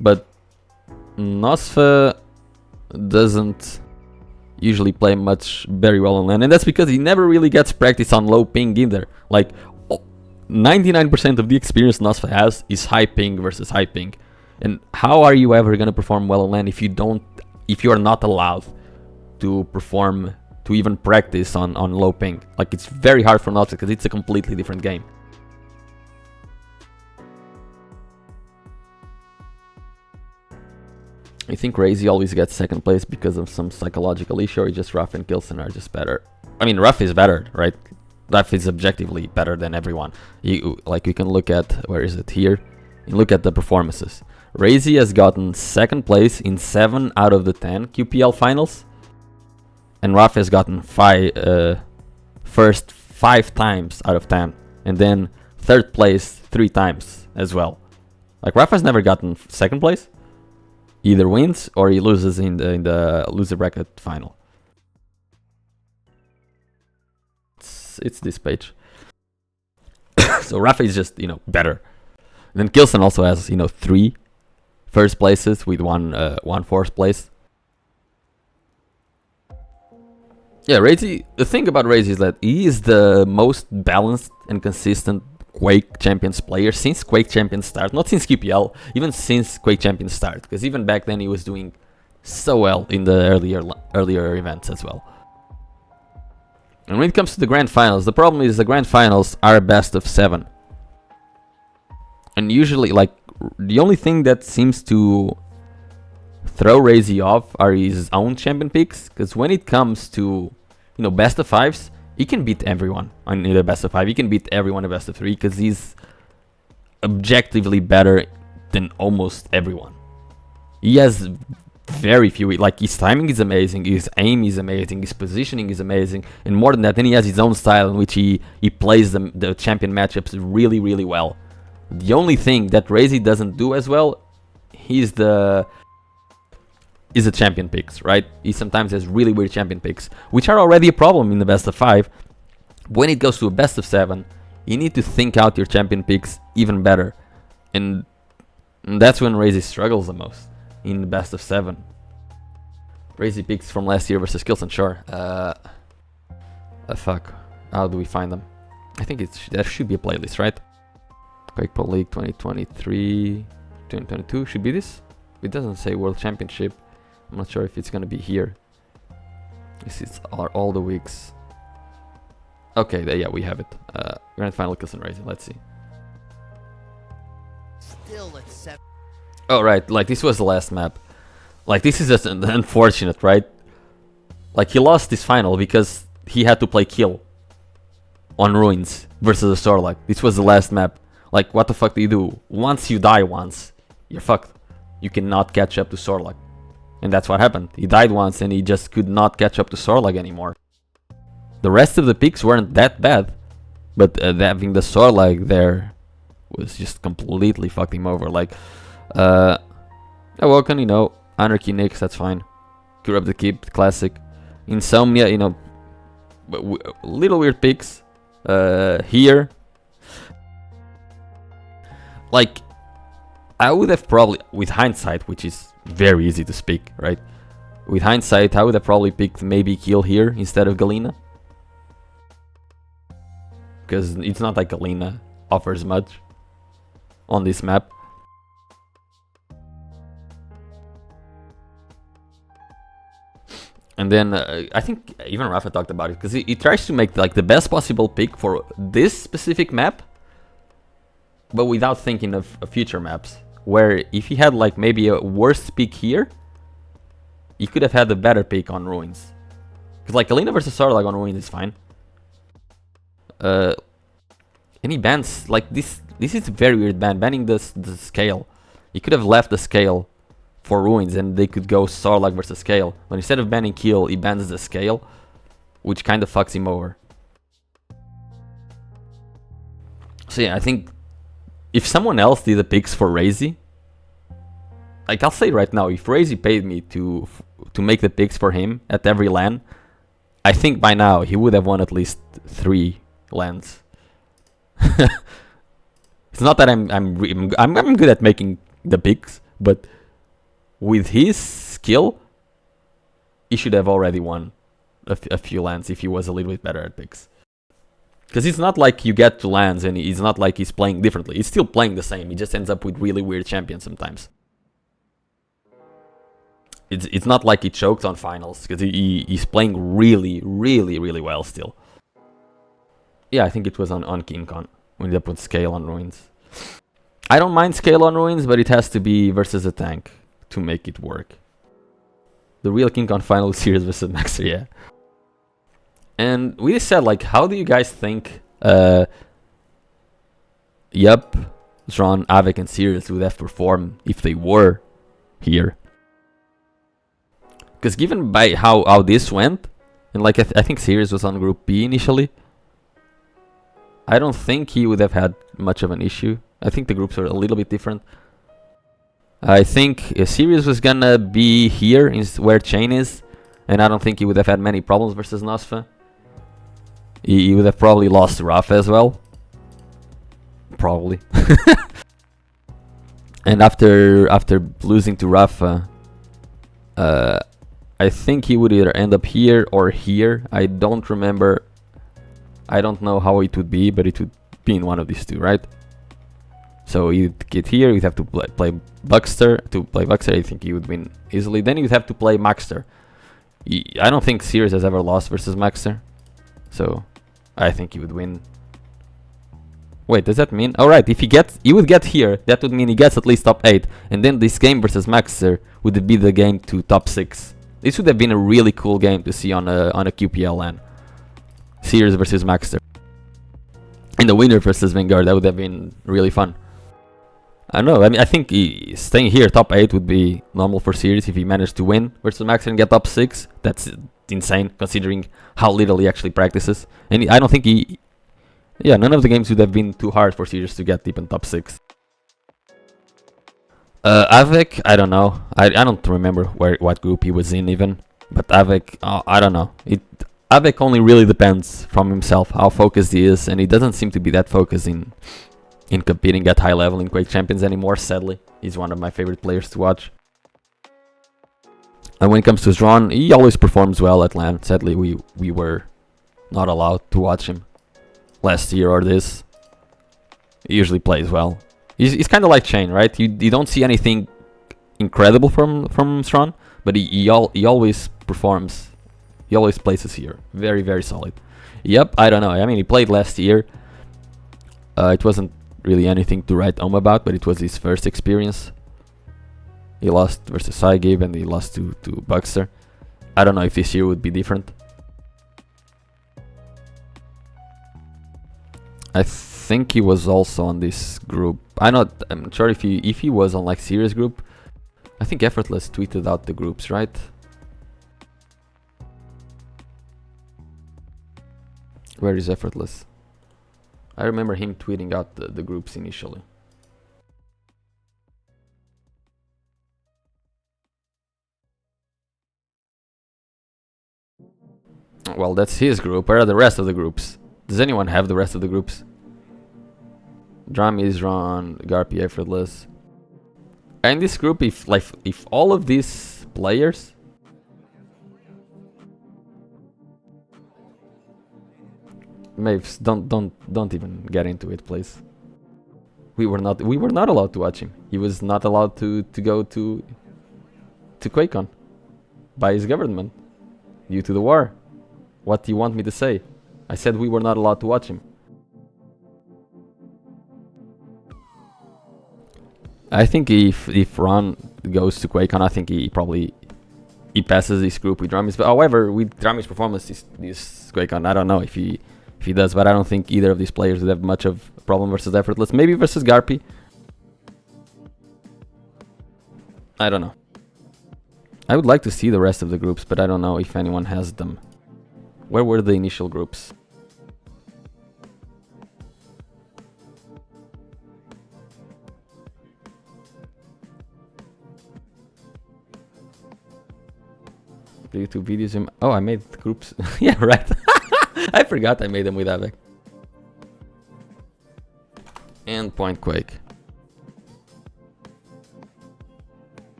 Speaker 1: But Nosfa doesn't usually play very well on LAN, and that's because he never really gets practice on low ping either. Like, 99% of the experience Nosfa has is high ping versus high ping. And how are you ever gonna perform well on LAN if you are not allowed to perform, to even practice on low ping? Like, it's very hard for Nosfa because it's a completely different game. I think Razy always gets second place because of some psychological issue, or just Ruff and Kilson are just better. I mean, Ruff is better, right? Ruff is objectively better than everyone. Like, we can look at, where is it, here? You look at the performances. Razy has gotten second place in 7 out of the 10 QPL finals, and Ruff has gotten first 5 times out of 10, and then third place 3 times as well. Like, Ruff has never gotten second place. Either wins or he loses in the loser bracket final. It's this page. So Rafa is just, better. And then Kilson also has, 3 first places with one fourth place. Yeah, Razy, the thing about Razy is that he is the most balanced and consistent Quake Champions player since Quake Champions start, not since QPL, even since Quake Champions start, because even back then he was doing so well in the earlier events as well. And when it comes to the grand finals, the problem is the grand finals are best of 7, and usually, like, the only thing that seems to throw Razy off are his own champion picks, because when it comes to best of 5s, he can beat everyone in the best of 5. He can beat everyone in best of 3 because he's objectively better than almost everyone. He has very few, like, his timing is amazing, his aim is amazing, his positioning is amazing, and more than that, then he has his own style in which he plays the champion matchups really well. The only thing that Razy doesn't do as well is the champion picks, right? He sometimes has really weird champion picks, which are already a problem in the best of 5. When it goes to a best of 7, you need to think out your champion picks even better, and that's when Razy struggles the most, in the best of 7. Razy picks from last year versus Kilson, sure. Fuck, how do we find them? I think there should be a playlist, right? QuakeCon League 2023, 2022 should be this. It doesn't say World Championship. I'm not sure if it's gonna be here. This are all the weeks. Okay, yeah, we have it. Grand final Kilson Razy. Let's see.
Speaker 2: Still at 7.
Speaker 1: Oh, right, like this was the last map. Like this is just unfortunate, right? Like he lost this final because he had to play kill on Ruins versus a Sorlak. This was the last map. Like what the fuck do you do? Once you die once, you're fucked. You cannot catch up to Sorlak. And that's what happened. He died once and he just could not catch up to Sorlak anymore. The rest of the picks weren't that bad. But having the Sorlak there was just completely fucked him over. Like, Awoken, you know, Anarchy Nix, that's fine. Cure Up the Keep, classic. Insomnia, you know, little weird picks. Here. Like, I would have probably, with hindsight, which is very easy to speak, right? With hindsight, I would have probably picked maybe Kill here instead of Galena. Because it's not like Galena offers much on this map. And then I think even Rafa talked about it, because he tries to make like the best possible pick for this specific map, but without thinking of future maps. Where if he had like maybe a worse pick here, he could have had a better pick on Ruins. Because like Galena versus Sorlag on Ruins is fine. Any bans like this is a very weird ban, banning the scale. He could have left the scale for Ruins and they could go Sorlag versus scale, but instead of banning kill, he bans the scale, which kind of fucks him over. So yeah, I think if someone else did the picks for Razy, like I'll say right now, if Razy paid me to make the picks for him at every LAN, I think by now he would have won at least 3 LANs. It's not that I'm good at making the picks, but with his skill, he should have already won a few LANs if he was a little bit better at picks. Because it's not like you get to LANs and it's not like he's playing differently. He's still playing the same. He just ends up with really weird champions sometimes. It's not like he choked on finals, because he's playing really, really, really well still. Yeah, I think it was on QuakeCon when they put scale on Ruins. I don't mind scale on Ruins, but it has to be versus a tank to make it work. The real QuakeCon final is Sirius versus Maxer, yeah. And we just said, like, how do you guys think Yup, Zron, Avik, and Sirius would have performed if they were here? Because given by how this went, and like I think Sirius was on Group B initially, I don't think he would have had much of an issue. I think the groups are a little bit different. I think Sirius was gonna be here where Chain is, and I don't think he would have had many problems versus Nosfa. He would have probably lost to Rafa as well. Probably. And after losing to Rafa, I think he would either end up here or here. I don't remember. I don't know how it would be, but it would be in one of these two, right? So you'd get here, you'd have to play Buckster. To play Buckster, I think he would win easily. Then you'd have to play Maxter. I don't think Sirius has ever lost versus Maxter, so I think he would win. Wait, does that mean? Alright, if he would get here, that would mean he gets at least top 8. And then this game versus Maxter would be the game to top 6. This would have been a really cool game to see on a QPL LAN. Sirius versus Maxter. And the winner versus Vanguard, that would have been really fun. I don't know, I mean, I think staying here top 8 would be normal for Sirius if he managed to win versus Maxter and get top 6. That's insane, considering how little he actually practices. And I don't think yeah, none of the games would have been too hard for Sirius to get even top 6. Avik, I don't know. I don't remember what group he was in even. But Avik, I don't know. Avik only really depends from himself how focused he is, and he doesn't seem to be that focused in competing at high level in Quake Champions anymore, sadly. He's one of my favorite players to watch. And when it comes to Zron, he always performs well at LAN. Sadly, we were not allowed to watch him last year or this. He usually plays well. He's kind of like Chain, right? You don't see anything incredible from Zron, but he always performs. He always places here. Very, very solid. Yep, I don't know. I mean, he played last year. It wasn't really anything to write home about, but it was his first experience. He lost versus Saigib and he lost to Buckster. I don't know if this year would be different. I think he was also on this group. I'm not sure if he was on like serious group. I think Effortless tweeted out the groups, right? Where is Effortless? I remember him tweeting out the groups initially. Well, that's his group. Where are the rest of the groups? Does anyone have the rest of the groups? Drum is Ron, Garpy, Effortless. And this group, if all of these players Maves, don't even get into it, please. We were not allowed to watch him. He was not allowed to go to QuakeCon by his government due to the war. What do you want me to say? I said we were not allowed to watch him. I think if Ron goes to QuakeCon, I think he passes this group with Dramis. But however, with Dramis' performance this QuakeCon, I don't know if he does, but I don't think either of these players would have much of a problem versus Effortless. Maybe versus Garpy. I don't know. I would like to see the rest of the groups, but I don't know if anyone has them. Where were the initial groups? The YouTube videos. Oh, I made groups. Yeah, right. I forgot I made them with Avec. And Point Quake.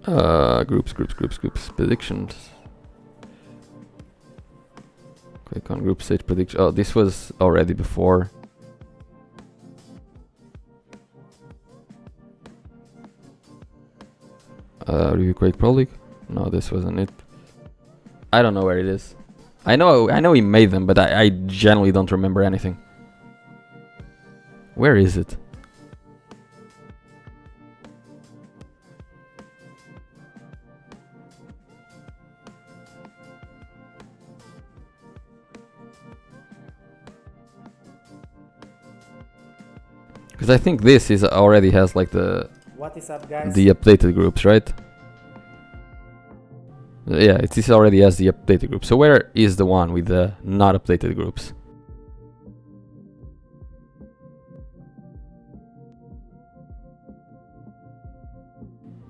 Speaker 1: Groups. Predictions. QuakeCon group stage prediction. Oh, this was already before. Review Quake Pro League? No, this wasn't it. I don't know where it is. I know he made them, but I generally don't remember anything. Where is it? Because I think this is already has like the
Speaker 4: what is up, guys?
Speaker 1: The updated groups, right? Yeah, this already has the updated group. So where is the one with the not updated groups?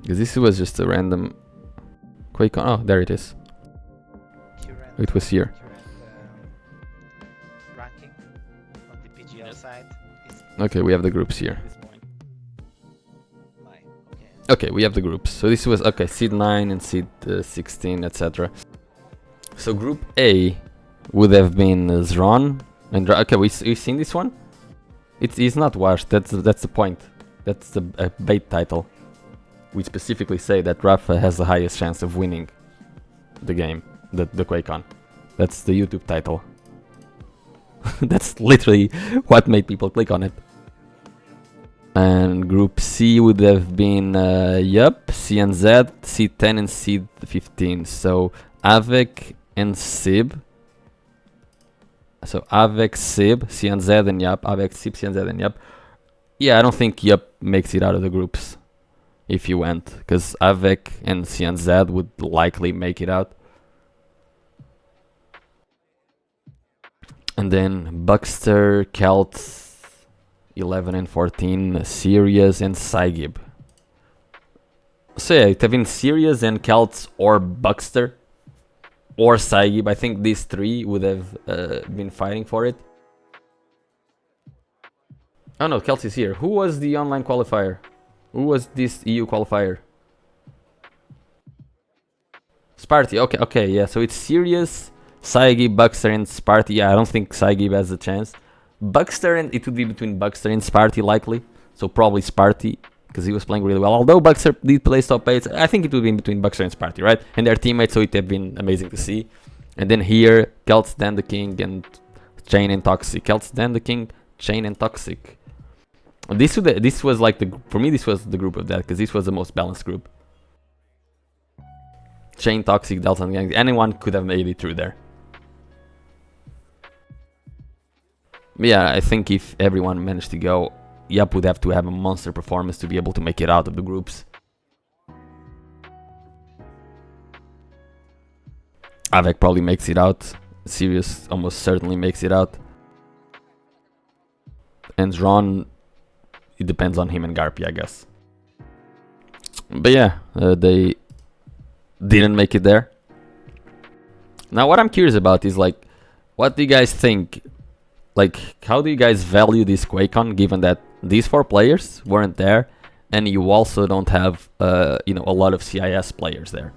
Speaker 1: Because this was just a random QuakeCon. Oh, there it is. It was here.
Speaker 5: Ranking on the PGL side.
Speaker 1: Okay, we have the groups here. Okay, we have the groups. So this was, okay, seed 9 and seed 16, etc. So group A would have been Zron and okay, we've seen this one. It's not washed. That's the point. That's the bait title. We specifically say that Rafa has the highest chance of winning the game, the QuakeCon. That's the YouTube title. That's literally what made people click on it. And group C would have been, C and Z, C10 and C15. So Avec and Sib. So Avec, Sib, C and Z and Yup. Avec, Sib, C and Z and Yup. Yeah, I don't think Yup makes it out of the groups if you went. Because Avec and C and Z would likely make it out. And then Buckster, Kelt, 11 and 14, Sirius and Saigib. So yeah, it have been Sirius and Celts or Buckster or Saigib. I think these three would have been fighting for it. Oh no, Celts is here. Who was the online qualifier? Who was this EU qualifier? Sparty, okay, yeah. So it's Sirius, Saigib, Buckster and Sparty. Yeah, I don't think Saigib has a chance. Buckster, and it would be between Buckster and Sparty likely, so probably Sparty because he was playing really well. Although Buckster did play top 8, I think it would be in between Buckster and Sparty, right? And their teammates, so it would have been amazing to see. And then here, Celts, then the King, and Chain and Toxic. Celts, then the King, Chain and Toxic. This was like for me this was the group of that, because this was the most balanced group. Chain, Toxic, Delta, and Gang. Anyone could have made it through there. But yeah, I think if everyone managed to go, Yap would have to have a monster performance to be able to make it out of the groups. Avec probably makes it out. Sirius almost certainly makes it out. And Zron, it depends on him and Garpy, I guess. But yeah, they didn't make it there. Now what I'm curious about is like, what do you guys think? Like, how do you guys value this QuakeCon, given that these 4 players weren't there, and you also don't have, you know, a lot of CIS players there?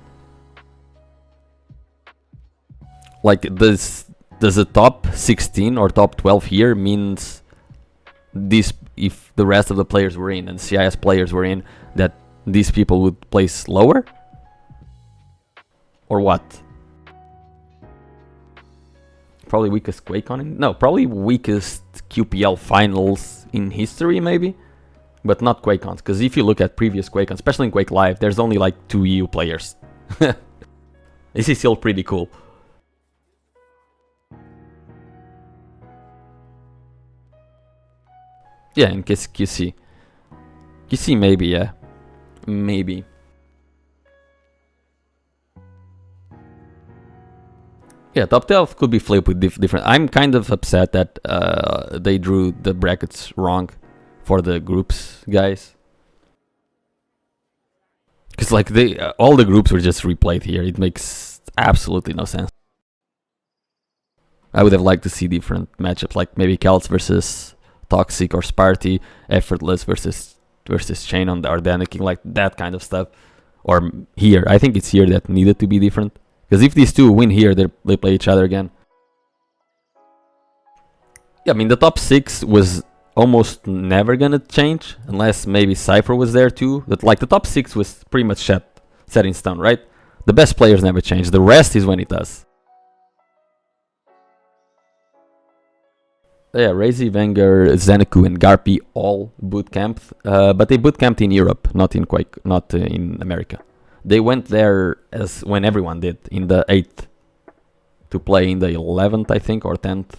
Speaker 1: Like, does the top 16 or top 12 here means this, if the rest of the players were in and CIS players were in, that these people would place lower? Or what? Probably weakest QuakeCon? No, probably weakest QPL finals in history, maybe? But not QuakeCons, because if you look at previous QuakeCons, especially in Quake Live, there's only like 2 EU players. This is still pretty cool. Yeah, in case QC. QC maybe, yeah. Maybe. Yeah, top 12 could be flipped with different... I'm kind of upset that they drew the brackets wrong for the groups, guys. Because like all the groups were just replayed here. It makes absolutely no sense. I would have liked to see different matchups, like maybe Celts versus Toxic or Sparty, Effortless versus Chain on the Ardena King, like that kind of stuff. Or here, I think it's here that needed to be different. Because if these two win here, they play each other again. Yeah, I mean, the top 6 was almost never gonna change, unless maybe Cypher was there too. But like the top 6 was pretty much set in stone, right? The best players never change. The rest is when it does. Yeah, Razy, Wenger, Zeneku, and Garpy all bootcamped, but they bootcamped in Europe, not in Quake, not in America. They went there as when everyone did, in the 8th, to play in the 11th, I think, or 10th.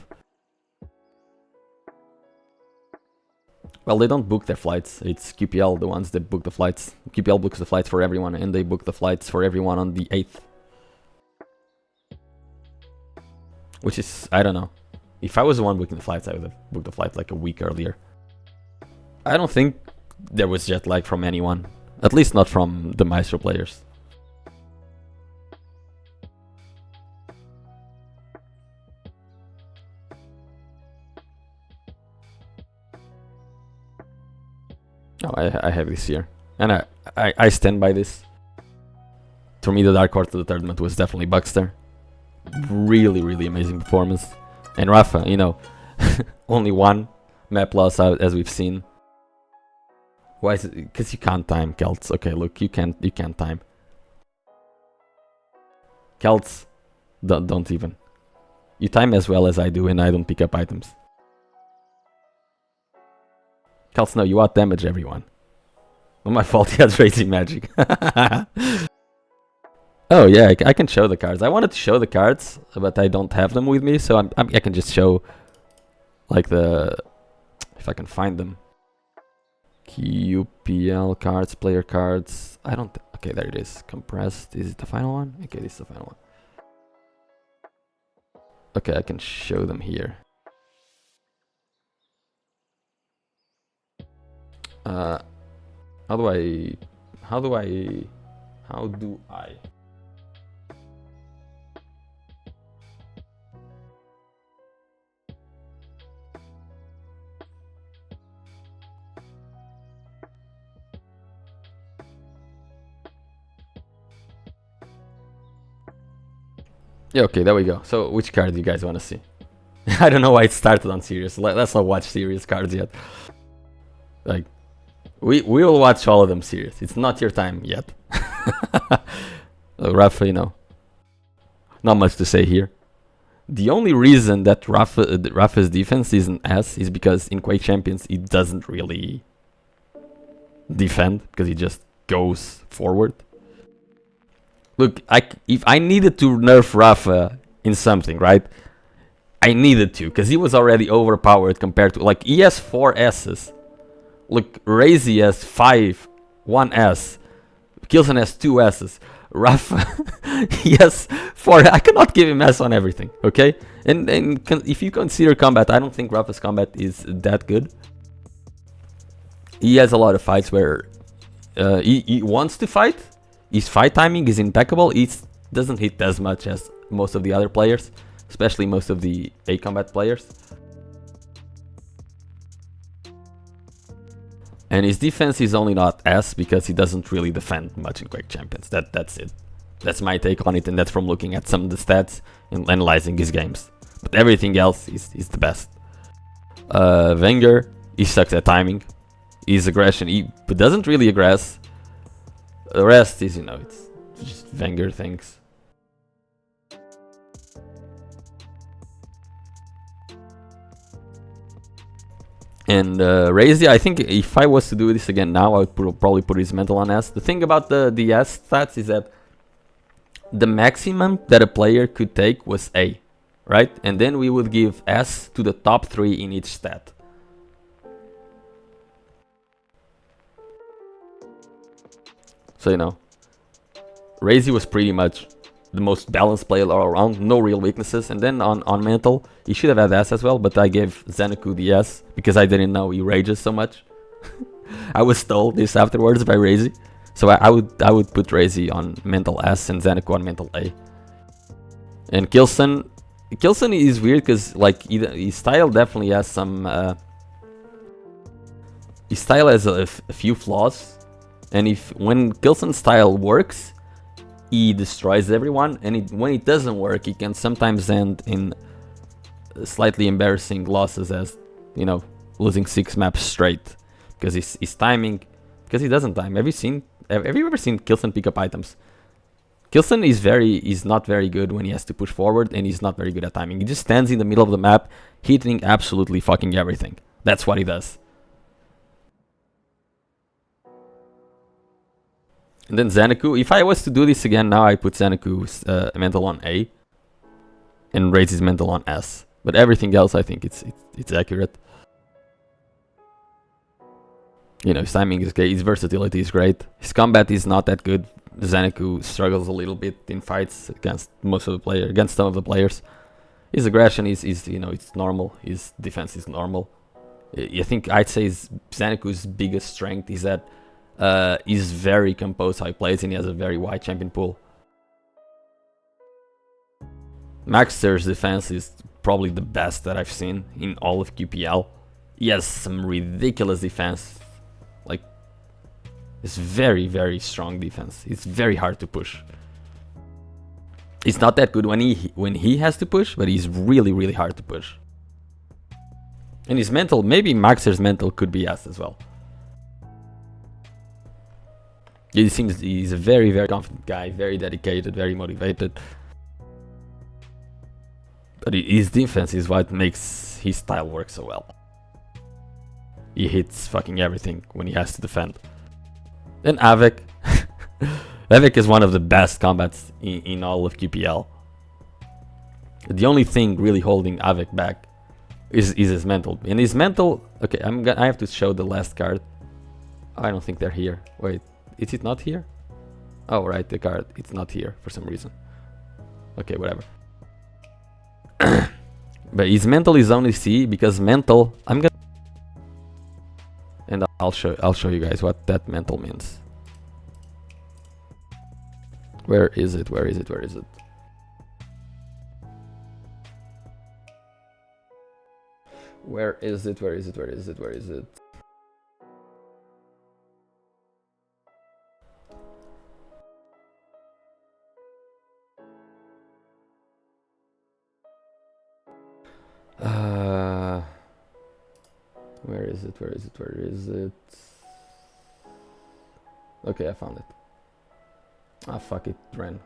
Speaker 1: Well, they don't book their flights. It's QPL, the ones that book the flights. QPL books the flights for everyone, and they book the flights for everyone on the 8th. Which is, I don't know. If I was the one booking the flights, I would have booked the flight like a week earlier. I don't think there was jet lag from anyone. At least not from the Maestro players. Oh, I have this here. And I stand by this. For me, the Dark Horse of the tournament was definitely Buckster. Really, really amazing performance. And Rafa, you know, only one map loss as we've seen. Why is it? Because you can't time Celts. Okay, look, you can't time. Celts, don't even. You time as well as I do, and I don't pick up items. Celts, no, you out damage everyone. Not my fault. He has Raising Magic. Oh yeah, I can show the cards. I wanted to show the cards, but I don't have them with me, so I can just show, like if I can find them. QPL cards, player cards. I don't. Okay, there it is. Compressed. Is it the final one? Okay, this is the final one. Okay, I can show them here. How do I? Yeah, okay, there we go. So, which card do you guys want to see? I don't know why it started on serious. Let's not watch serious cards yet. Like, we will watch all of them serious. It's not your time yet. Rafa, you know, not much to say here. The only reason that Rafa's defense isn't S is because in Quake Champions he doesn't really defend, because he just goes forward. Look, if I needed to nerf Rafa in something, right? I needed to, because he was already overpowered compared to, like, he has 4 S's. Look, Razy has 5, 1 S. Kilson has 2 S's. Rafa, he has 4. I cannot give him S on everything, okay? And if you consider combat, I don't think Rafa's combat is that good. He has a lot of fights where he wants to fight. His fight timing is impeccable. He doesn't hit as much as most of the other players, especially most of the A combat players. And his defense is only not S because he doesn't really defend much in Quake Champions. That's it. That's my take on it, and that's from looking at some of the stats and analyzing his games. But everything else is the best. Wenger, he sucks at timing. His aggression, he doesn't really aggress. The rest is, it's just Wenger things. And Razy, I think if I was to do this again now, I would probably put his mental on S. The thing about the S stats is that the maximum that a player could take was A, right? And then we would give S to the top 3 in each stat. So, Razy was pretty much the most balanced player all around, no real weaknesses. And then on mental, he should have had S as well, but I gave Xanaku the S because I didn't know he rages so much. I was told this afterwards by Razy. So I would put Razy on mental S and Xanaku on mental A. And Kilson is weird because, like, his style definitely has some his style has a few flaws, and when Kilson's style works, he destroys everyone, and when it doesn't work, he can sometimes end in slightly embarrassing losses, as losing 6 maps straight because his timing, because he doesn't time. Have you ever seen Kilson pick up items? Kilson is not very good when he has to push forward, and he's not very good at timing. He just stands in the middle of the map, hitting absolutely fucking everything. That's what he does. And then Xanaku, if I was to do this again now, I put Xanaku's mental on A and raise his mental on S. But everything else, I think it's accurate. His timing is great, his versatility is great. His combat is not that good. Xanaku struggles a little bit in fights against against some of the players. His aggression is it's normal. His defense is normal. I think I'd say Xanaku's biggest strength is that he's very composed how he plays, and he has a very wide champion pool. Maxter's defense is probably the best that I've seen in all of QPL. He has some ridiculous defense. Like, it's very, very strong defense. It's very hard to push. It's not that good when he has to push, but he's really, really hard to push. And his mental, maybe Maxter's mental could be S as well. He seems he's a very, very confident guy, very dedicated, very motivated. But his defense is what makes his style work so well. He hits fucking everything when he has to defend. Then Avik. Avik is one of the best combats in all of QPL. The only thing really holding Avik back is his mental. And his mental... Okay, I have to show the last card. I don't think they're here. Wait. Is it not here? Oh, right, the card. It's not here for some reason. Okay, whatever. But his mental is only C because mental... And I'll show you guys what that mental means. Where is it? Where is it? Where is it? Where is it? Where is it? Where is it? Where is it? Where is it? Where is it? Where is it? Okay, I found it. Ah, fuck it, ran.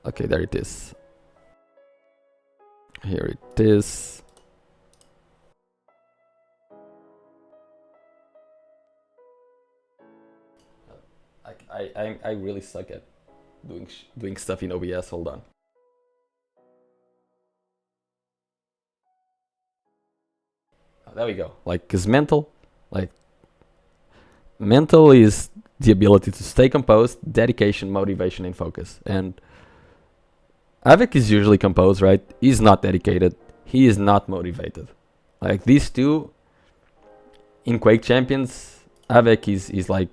Speaker 1: Okay, there it is. Here it is. I really suck at doing stuff in OBS. Hold on. Oh, there we go. Like, cause mental is the ability to stay composed, dedication, motivation, and focus. And Avec is usually composed, right? He's not dedicated. He is not motivated. Like these two in Quake Champions, Avec is like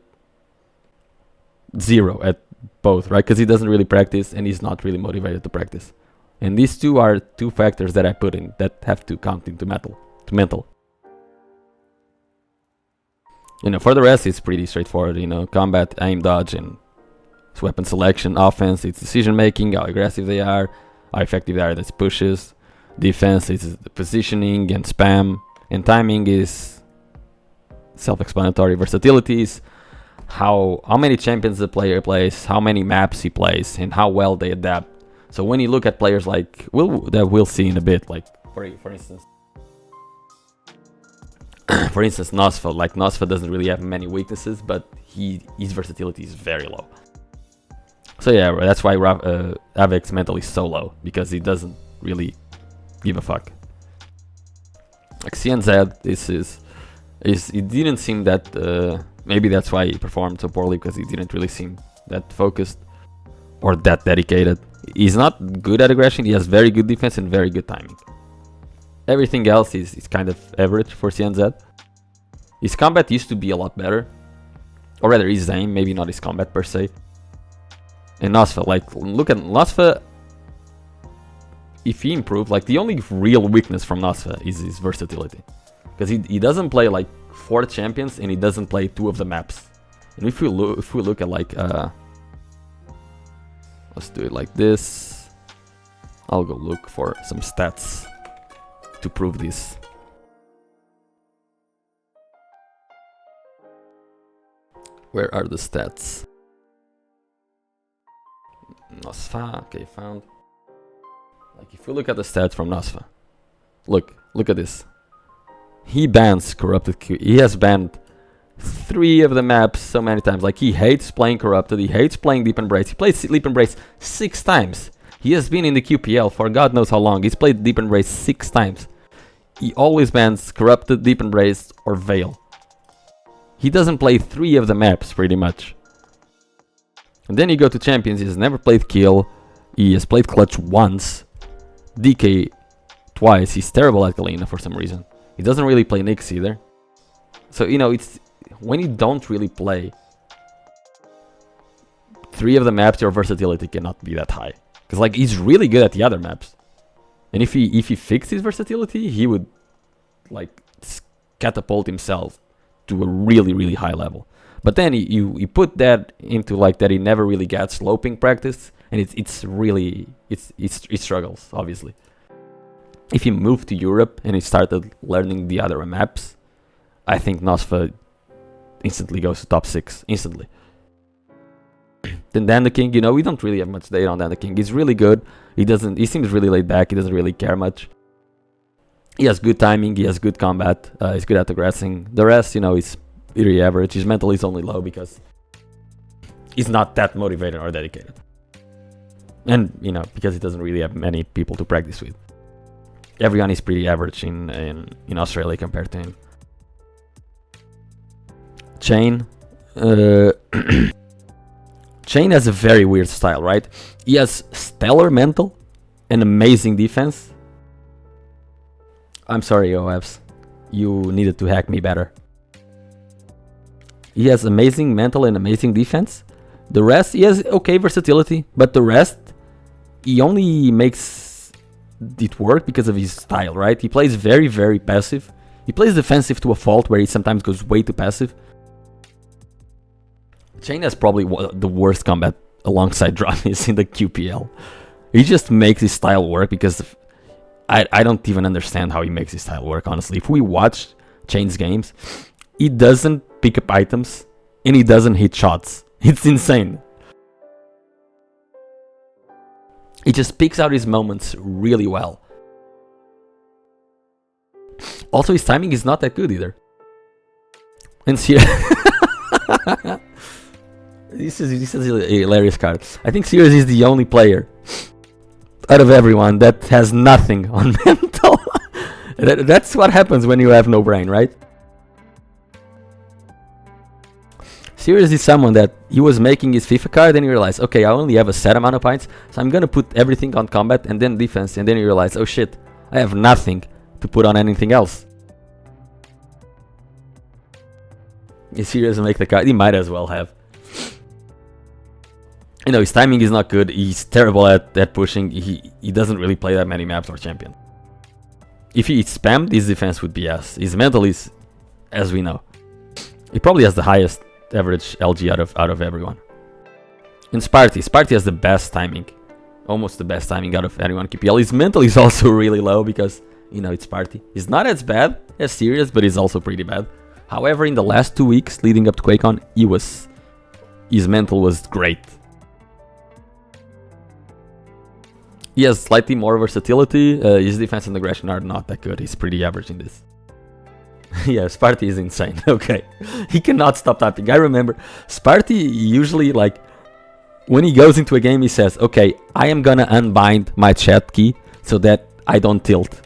Speaker 1: 0 at both, right? Because he doesn't really practice and he's not really motivated to practice. And these two are two factors that I put in that have to count into mental. You know, for the rest, it's pretty straightforward. You know, combat, aim, dodge, and it's weapon selection. Offense, it's decision making, how aggressive they are, how effective they are. That's pushes. Defense is the positioning and spam, and timing is self-explanatory. Versatility is how many champions the player plays, how many maps he plays, and how well they adapt. So when you look at players like we'll see in a bit, like for instance. For instance, Nosfa. Like Nosfa doesn't really have many weaknesses, but his versatility is very low. So yeah, that's why Avic's mental is so low, because he doesn't really give a fuck. Like CNZ, it didn't seem that. Maybe that's why he performed so poorly, because he didn't really seem that focused or that dedicated. He's not good at aggression. He has very good defense and very good timing. Everything else is kind of average for CNZ. His combat used to be a lot better. Or rather, his aim, maybe not his combat per se. And Nosfa, like, look at Nosfa. If he improved, like, the only real weakness from Nosfa is his versatility. Because he doesn't play, like, 4 champions, and he doesn't play 2 of the maps. And if we look at, like, let's do it like this. I'll go look for some stats to prove this. Where are the stats? Nosfa, okay, found. Like if you look at the stats from Nosfa, look at this. He bans corrupted Q. He has banned 3 of the maps so many times. Like he hates playing corrupted. He hates playing Deep Embrace. He played Deep Embrace 6 times. He has been in the QPL for God knows how long. He's played Deep Embrace 6 times. He always bans Corrupted, Deep Embrace, or Veil. He doesn't play 3 of the maps, pretty much. And then you go to Champions, he has never played Kill. He has played Clutch once. DK twice. He's terrible at Galena for some reason. He doesn't really play Nyx either. So, you know, it's when you don't really play 3 of the maps, your versatility cannot be that high. Because, like, he's really good at the other maps. And if he fixed his versatility, he would, like, catapult himself to a really, really high level. But then you put that into, like, that he never really got sloping practice, and it struggles, obviously. If he moved to Europe and he started learning the other maps, I think Nosfa instantly goes to top 6, instantly. Then Dan the King, you know, we don't really have much data on Dan the King. He's really good. He seems really laid back. He doesn't really care much. He has good timing. He has good combat. He's good at aggressing. The rest, you know, is pretty average. His mental is only low because he's not that motivated or dedicated. And, you know, because he doesn't really have many people to practice with. Everyone is pretty average in Australia compared to him. Chain. Chain has a very weird style, right? He has stellar mental and amazing defense. I'm sorry, OFs. You needed to hack me better. He has amazing mental and amazing defense. The rest, he has okay versatility, but the rest, he only makes it work because of his style, right? He plays very, very passive. He plays defensive to a fault where he sometimes goes way too passive. Chain has probably the worst combat alongside Dramis in the QPL. He just makes his style work because I don't even understand how he makes his style work, honestly. If we watch Chain's games, he doesn't pick up items and he doesn't hit shots. It's insane. He just picks out his moments really well. Also, his timing is not that good either. And Sirius... this is a hilarious card. I think Sirius is the only player out of everyone that has nothing on mental. That's what happens when you have no brain, right? Sirius is someone that he was making his FIFA card and he realized, okay, I only have a set amount of points, so I'm gonna put everything on combat and then defense, and then he realized, oh shit, I have nothing to put on anything else. Is Sirius make the card? He might as well have. You know, his timing is not good, he's terrible at pushing, he doesn't really play that many maps or champion. If he spammed, his defense would be ass. His mental is, as we know. He probably has the highest average LG out of everyone. And Sparty has the best timing. Almost the best timing out of anyone in QPL. His mental is also really low because, you know, it's Sparty. He's not as bad as Sirius, but he's also pretty bad. However, in the last 2 weeks leading up to QuakeCon, his mental was great. He has slightly more versatility. His defense and aggression are not that good. He's pretty average in this. Yeah, Sparty is insane. Okay. He cannot stop typing. I remember Sparty usually, like, when he goes into a game, he says, okay, I am gonna unbind my chat key so that I don't tilt.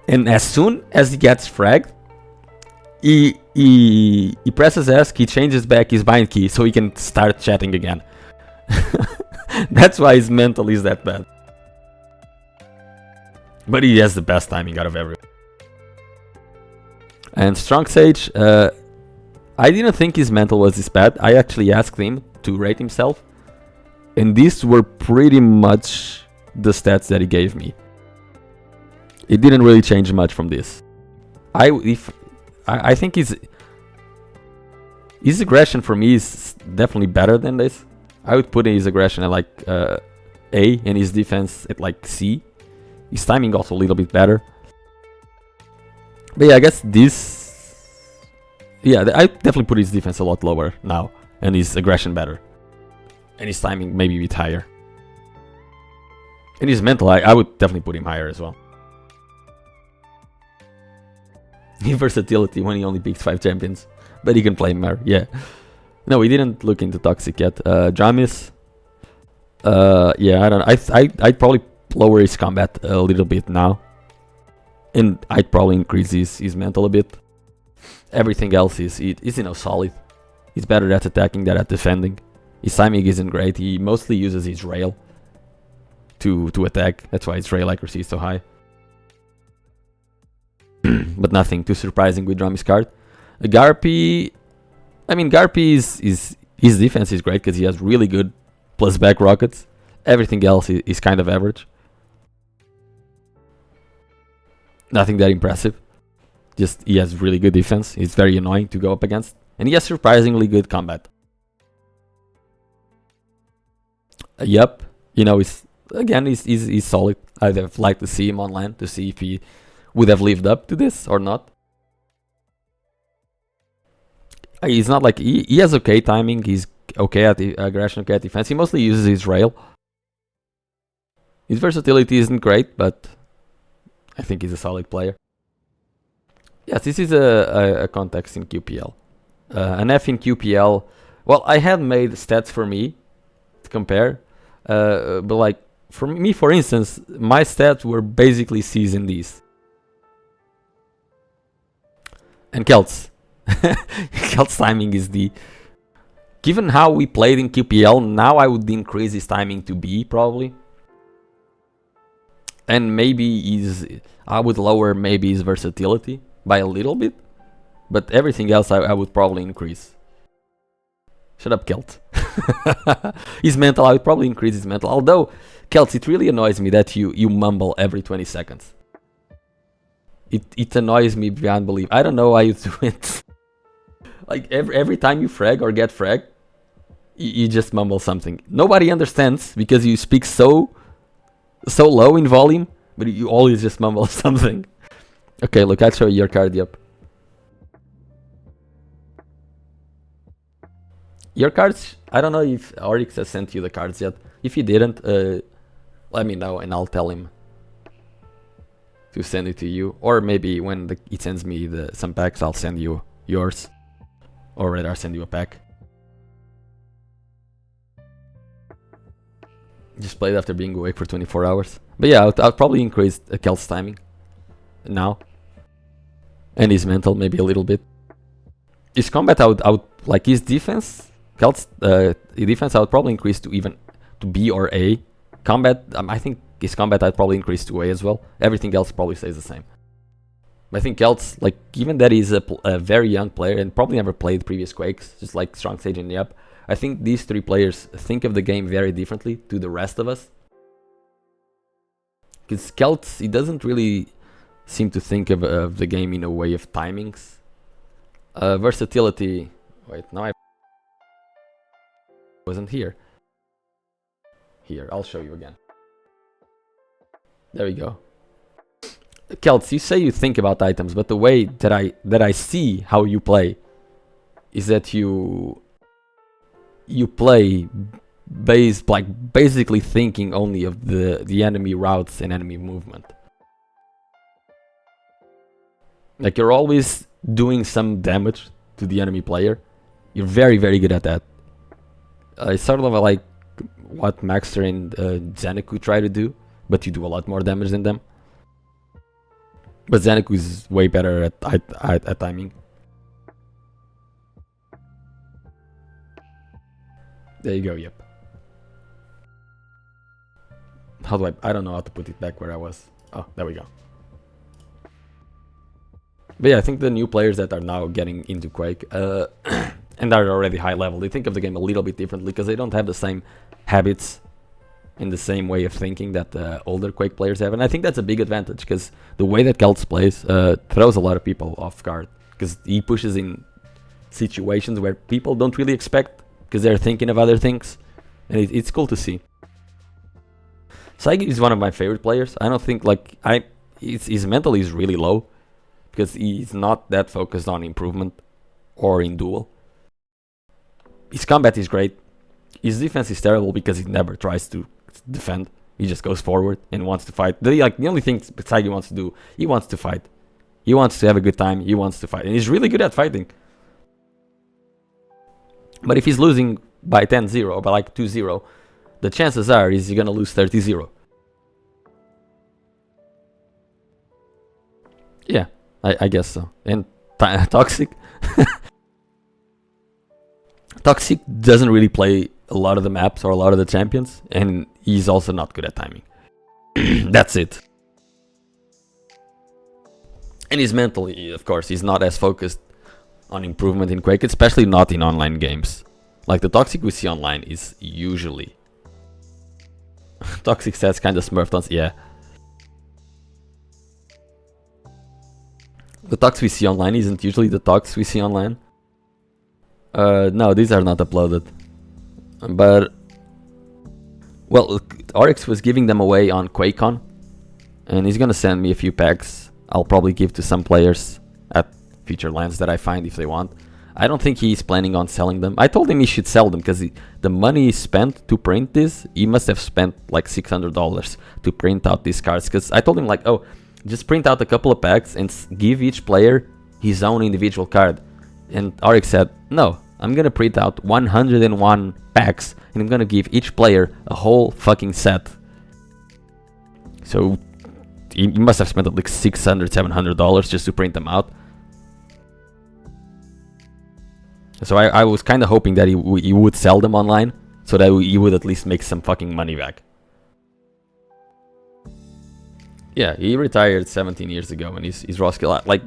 Speaker 1: And as soon as he gets fragged, he presses S, he changes back his bind key so he can start chatting again. That's why his mental is that bad. But he has the best timing out of everyone. And Strong Sage, I didn't think his mental was this bad. I actually asked him to rate himself, and these were pretty much the stats that he gave me. It didn't really change much from this. I think his aggression for me is definitely better than this. I would put his aggression at like A and his defense at like C. His timing also a little bit better. But yeah, I guess this... Yeah, I definitely put his defense a lot lower now. And his aggression better. And his timing maybe a bit higher. And his mental, I would definitely put him higher as well. His versatility when he only picks 5 champions. But he can play more, yeah. No, we didn't look into Toxic yet. Jamis... yeah, I don't know. I'd probably lower his combat a little bit now. And I'd probably increase his mental a bit. Everything else is you know, solid. He's better at attacking than at defending. His timing isn't great. He mostly uses his rail to attack. That's why his rail accuracy is so high. But nothing too surprising with Drumy's card. Garpy... I mean, Garpy his defense is great because he has really good plus back rockets. Everything else is kind of average. Nothing that impressive. Just he has really good defense. He's very annoying to go up against. And he has surprisingly good combat. Yup. You know, he's solid. I'd have liked to see him on LAN to see if he would have lived up to this or not. He's not like... He has okay timing. He's okay at the aggression, okay at defense. He mostly uses his rail. His versatility isn't great, but I think he's a solid player. Yes, this is a context in QPL. An F in QPL. Well, I had made stats for me to compare. But like, for me, for instance, my stats were basically C's and D's. And Kelt's. Kelt's timing is D. Given how we played in QPL, now I would increase his timing to B, probably. And maybe I would lower maybe his versatility by a little bit. But everything else I would probably increase. Shut up, Kelt. His mental, I would probably increase his mental. Although, Kelt, it really annoys me that you mumble every 20 seconds. It annoys me beyond belief. I don't know why you do it. Like every time you frag or get fragged, you just mumble something. Nobody understands because you speak so low in volume, but you always just mumble something. Okay, look, I'll show you your card, yep. Your cards, I don't know if Oryx has sent you the cards yet. If he didn't, let me know and I'll tell him. to send it to you, or maybe when it sends me some packs, I'll send you yours, or rather I'll send you a pack. Just played after being awake for 24 hours. But yeah, I'll probably increase Kelt's timing now, and his mental maybe a little bit. His combat, I would like his defense. Kelt's defense, I would probably increase to B or A. Combat, I think his combat I'd probably increase to A as well. Everything else probably stays the same. But I think Kelt's, like, given that he's a very young player and probably never played previous Quakes, just like Strong Sage and Yep, I think these three players think of the game very differently to the rest of us. Because Kelt's, he doesn't really seem to think of the game in a way of timings. Versatility. Wait, now I wasn't here. Here, I'll show you again. There we go. Kelts, you say you think about items, but the way that I see how you play is that you play basically thinking only of the enemy routes and enemy movement. Like, you're always doing some damage to the enemy player. You're very, very good at that. It's sort of like what Maxter and Xanaku try to do, but you do a lot more damage than them. But Xanaku is way better at timing. There you go, yep. How do I don't know how to put it back where I was. Oh, there we go. But yeah, I think the new players that are now getting into Quake and are already high level, they think of the game a little bit differently because they don't have the same habits and the same way of thinking that the older Quake players have. And I think that's a big advantage because the way that Kelts plays throws a lot of people off guard because he pushes in situations where people don't really expect because they're thinking of other things, and it's cool to see. Saigi is one of my favorite players. I don't think his mental is really low because he's not that focused on improvement or in duel. His combat is great. His defense is terrible because he never tries to defend. He just goes forward and wants to fight. The only thing Saigi wants to do, he wants to fight. He wants to have a good time. He wants to fight, and he's really good at fighting. But if he's losing by 10-0 or by like 2-0, the chances are he's gonna lose 30-0. Yeah, I guess so. And Toxic. Toxic doesn't really play a lot of the maps or a lot of the champions, and he's also not good at timing. That's it. And he's mentally, of course, he's not as focused on improvement in Quake, especially not in online games. Like the Toxic we see online is usually Toxic stats kind of smurfed on, yeah. The Tox we see online isn't usually the Tox we see online. No, these are not uploaded. But well, Oryx was giving them away on QuakeCon, and he's gonna send me a few packs. I'll probably give to some players at future lands that I find if they want. I don't think he's planning on selling them. I told him he should sell them because the money he spent to print this, he must have spent like $600 to print out these cards. Because I told him like, oh, just print out a couple of packs and give each player his own individual card. And Oryx said, no, I'm gonna print out 101 packs and I'm gonna give each player a whole fucking set. So he must have spent like $600, $700 just to print them out. So I was kind of hoping that he would sell them online, so that he would at least make some fucking money back. Yeah, he retired 17 years ago, and he's raw skill. Like,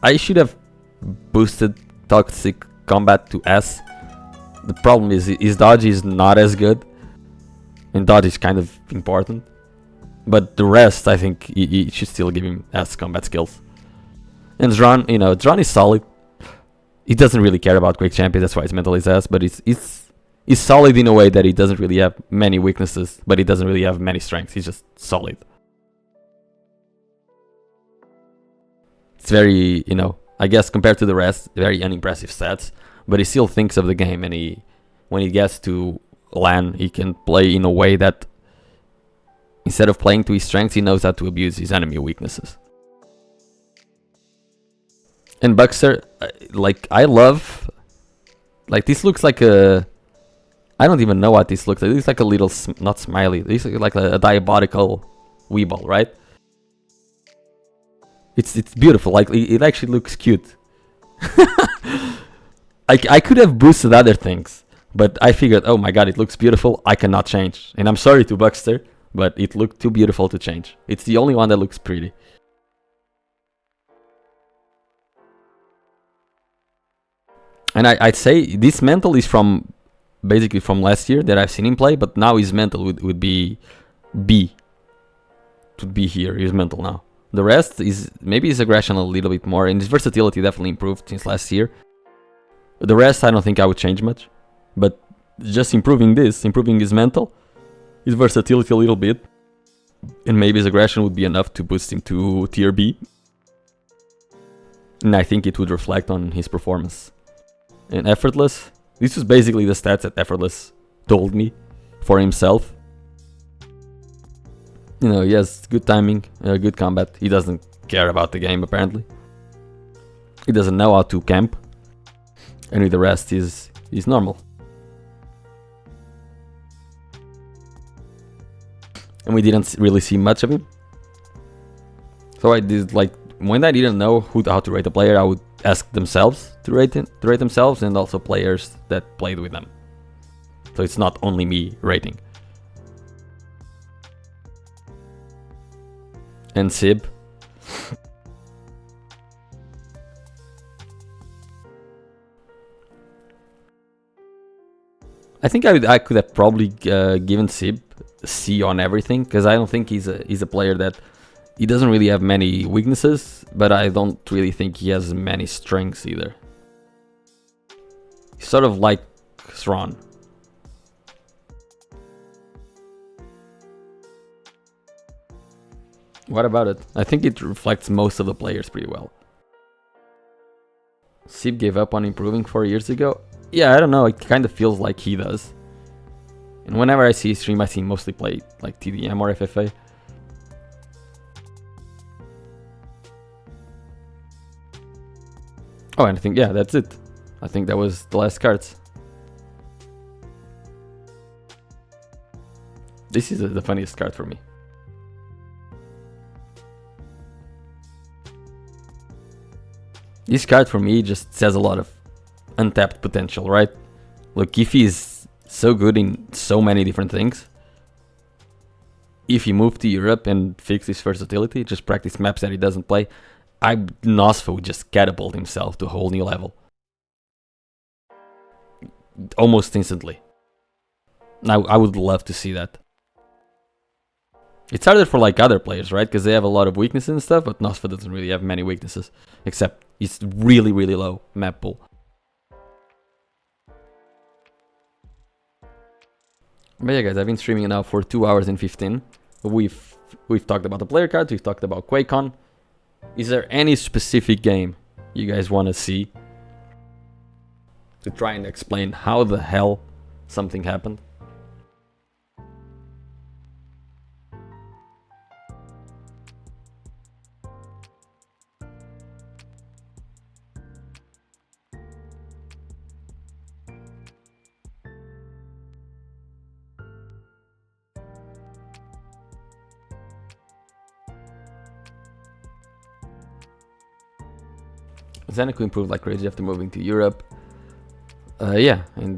Speaker 1: I should have boosted Toxic Combat to S. The problem is his dodge is not as good, and dodge is kind of important. But the rest, I think, he should still give him S combat skills. And Zron, Zron is solid. He doesn't really care about Quake Champion, that's why his mental is S, but he's solid in a way that he doesn't really have many weaknesses, but he doesn't really have many strengths. He's just solid. It's very, I guess compared to the rest, very unimpressive stats, but he still thinks of the game, and when he gets to LAN, he can play in a way that Instead of playing to his strengths, he knows how to abuse his enemy weaknesses. And Buckster, like, I love... Like, this looks like a... I don't even know what this looks like. It's like a little... not smiley. It's like a diabolical Weeball, right? It's beautiful. Like, it actually looks cute. I could have boosted other things. But I figured, oh my god, it looks beautiful. I cannot change. And I'm sorry to Buckster, but it looked too beautiful to change. It's the only one that looks pretty. And I'd say this mental is from basically from last year that I've seen him play, but now his mental would be B. It would be here, his mental now. The rest is maybe his aggression a little bit more, and his versatility definitely improved since last year. The rest I don't think I would change much, but just improving his mental, his versatility a little bit, and maybe his aggression would be enough to boost him to tier B. And I think it would reflect on his performance. And Effortless, this was basically the stats that Effortless told me for himself. You know, he has good timing, good combat. He doesn't care about the game apparently. He doesn't know how to camp. And with the rest, he's normal. And we didn't really see much of him. So I did, like, when I didn't know how to rate a player, I would ask themselves to rate themselves, and also players that played with them. So it's not only me rating. And Sib. I think I could have probably given Sib C on everything, because I don't think he's a player that... He doesn't really have many weaknesses, but I don't really think he has many strengths either. He's sort of like Thrawn. What about it? I think it reflects most of the players pretty well. Sib gave up on improving 4 years ago. Yeah, I don't know, it kind of feels like he does. And whenever I see his stream, I see him mostly play like TDM or FFA. Oh, and I think, yeah, that's it. I think that was the last cards. This is the funniest card for me. This card for me just says a lot of untapped potential, right? Look, if he's so good in so many different things, if he moved to Europe and fixed his versatility, just practice maps that he doesn't play, Nosfa would just catapult himself to a whole new level. Almost instantly. I would love to see that. It's harder for like other players, right? Because they have a lot of weaknesses and stuff, but Nosfa doesn't really have many weaknesses. Except it's really, really low map pool. But yeah guys, I've been streaming now for 2 hours and 15. We've talked about the player cards, we've talked about QuakeCon. Is there any specific game you guys want to see to try and explain how the hell something happened? Zeneku improved like crazy after moving to Europe. Yeah, and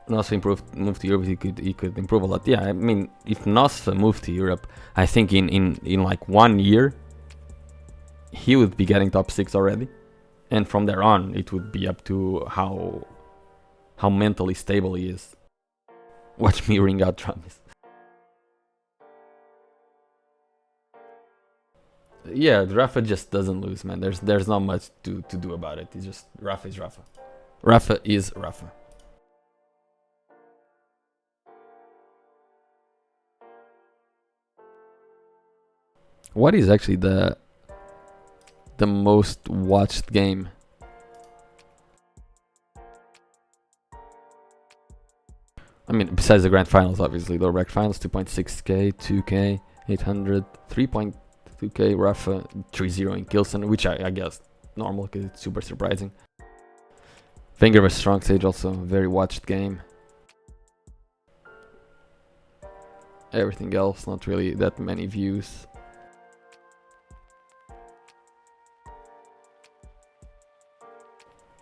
Speaker 1: Nosfa moved to Europe. He could improve a lot. Yeah, I mean, if Nosfa moved to Europe, I think in like 1 year he would be getting top 6 already, and from there on it would be up to how mentally stable he is. Watch me ring out Travis. Yeah, Rafa just doesn't lose, man. There's not much to do about it. It's just Rafa is Rafa. Rafa is Rafa. What is actually the most watched game? I mean, besides the grand finals, obviously. Lower bracket finals, 2.6k, 2k, 800, 3.2k, Rafa, 3-0 in Kilson, which I guess normal because it's super surprising. Wenger was strong stage, also very watched game. Everything else, not really that many views.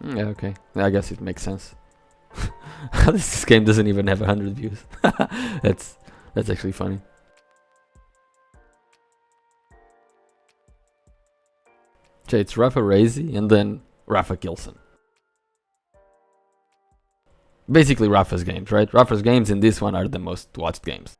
Speaker 1: Yeah, okay. I guess it makes sense. This game doesn't even have 100 views. That's actually funny. Okay, it's Rafa Razy and then Rafa Kilson. Basically Rafa's games, right? Rafa's games in this one are the most watched games.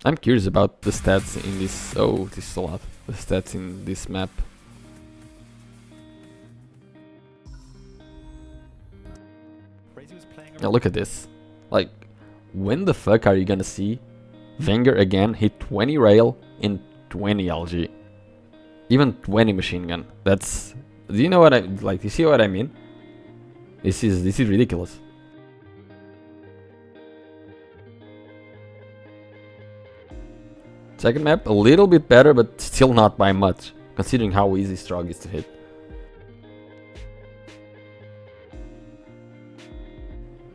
Speaker 1: I'm curious about the stats in this. Oh, this is a lot. The stats in this map. Now look at this. Like, when the fuck are you gonna see Wenger again hit 20 rail in 20 LG? Even 20 machine gun. That's. Do you know what I like? You see what I mean? This is ridiculous. Second map, a little bit better, but still not by much, considering how easy Strog is to hit.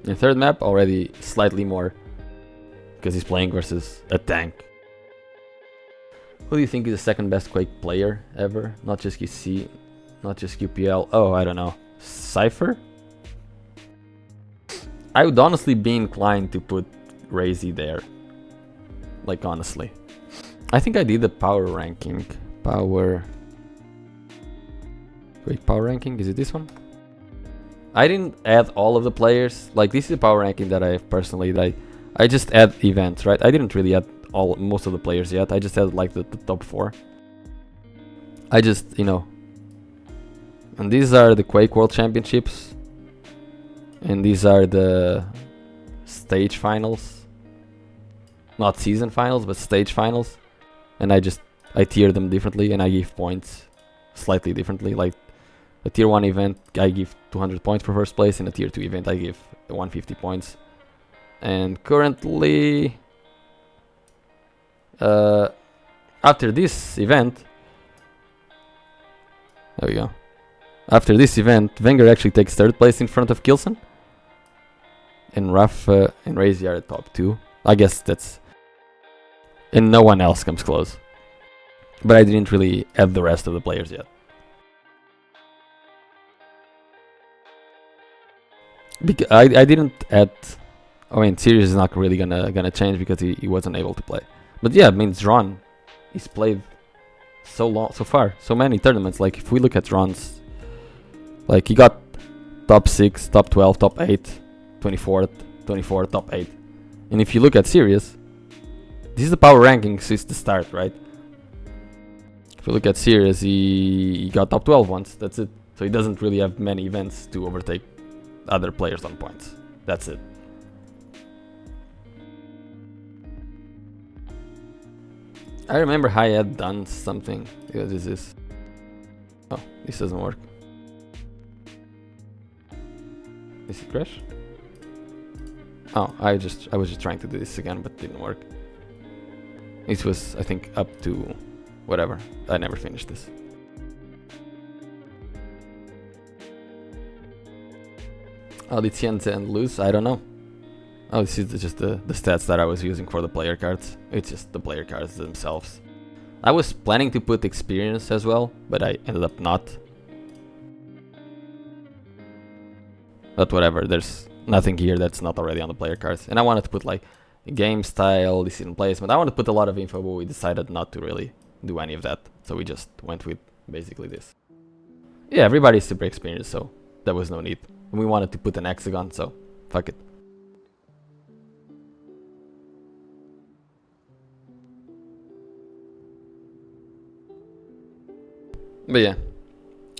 Speaker 1: In third map, already slightly more, because he's playing versus a tank. Who do you think is the second best Quake player ever? Not just QC, not just QPL. Oh, I don't know. Cypher? I would honestly be inclined to put Razy there. Like, honestly. I think I did the power ranking. Wait, power ranking? Is it this one? I didn't add all of the players. Like, this is a power ranking that I personally I just add events, right? I didn't really add most of the players yet. I just added like the top 4. I just, you know. And these are the Quake World Championships. And these are the stage finals. Not season finals, but stage finals. And I tier them differently and I give points slightly differently. Like a tier 1 event I give 200 points for first place, and a tier 2 event I give 150 points. And currently after this event, there we go. After this event, Wenger actually takes third place in front of Kilson. And Rafa and Razy are at top 2. I guess that's... And no one else comes close. But I didn't really add the rest of the players yet. I didn't add... I mean, Sirius is not really gonna change because he wasn't able to play. But yeah, I mean, Zron, he's played so long, so far, so many tournaments. Like, if we look at Zron's... Like, he got top 6, top 12, top 8, 24th, 24, top 8. And if you look at Sirius, this is the power rankings since the start, right? If you look at Sirius, he got top 12 once, that's it. So he doesn't really have many events to overtake other players on points. That's it. I remember I had done something. What is this? Oh, this doesn't work. Is it crash? Oh, I was just trying to do this again, but it didn't work. It was, I think, up to whatever. I never finished this. Oh, did Tianzhen lose? I don't know. Oh, this is just the stats that I was using for the player cards. It's just the player cards themselves. I was planning to put experience as well, but I ended up not. But whatever, there's nothing here that's not already on the player cards. And I wanted to put like game style, decision placement. I wanted to put a lot of info, but we decided not to really do any of that. So we just went with basically this. Yeah, everybody's super experienced, so there was no need. And we wanted to put an hexagon, so fuck it. But yeah,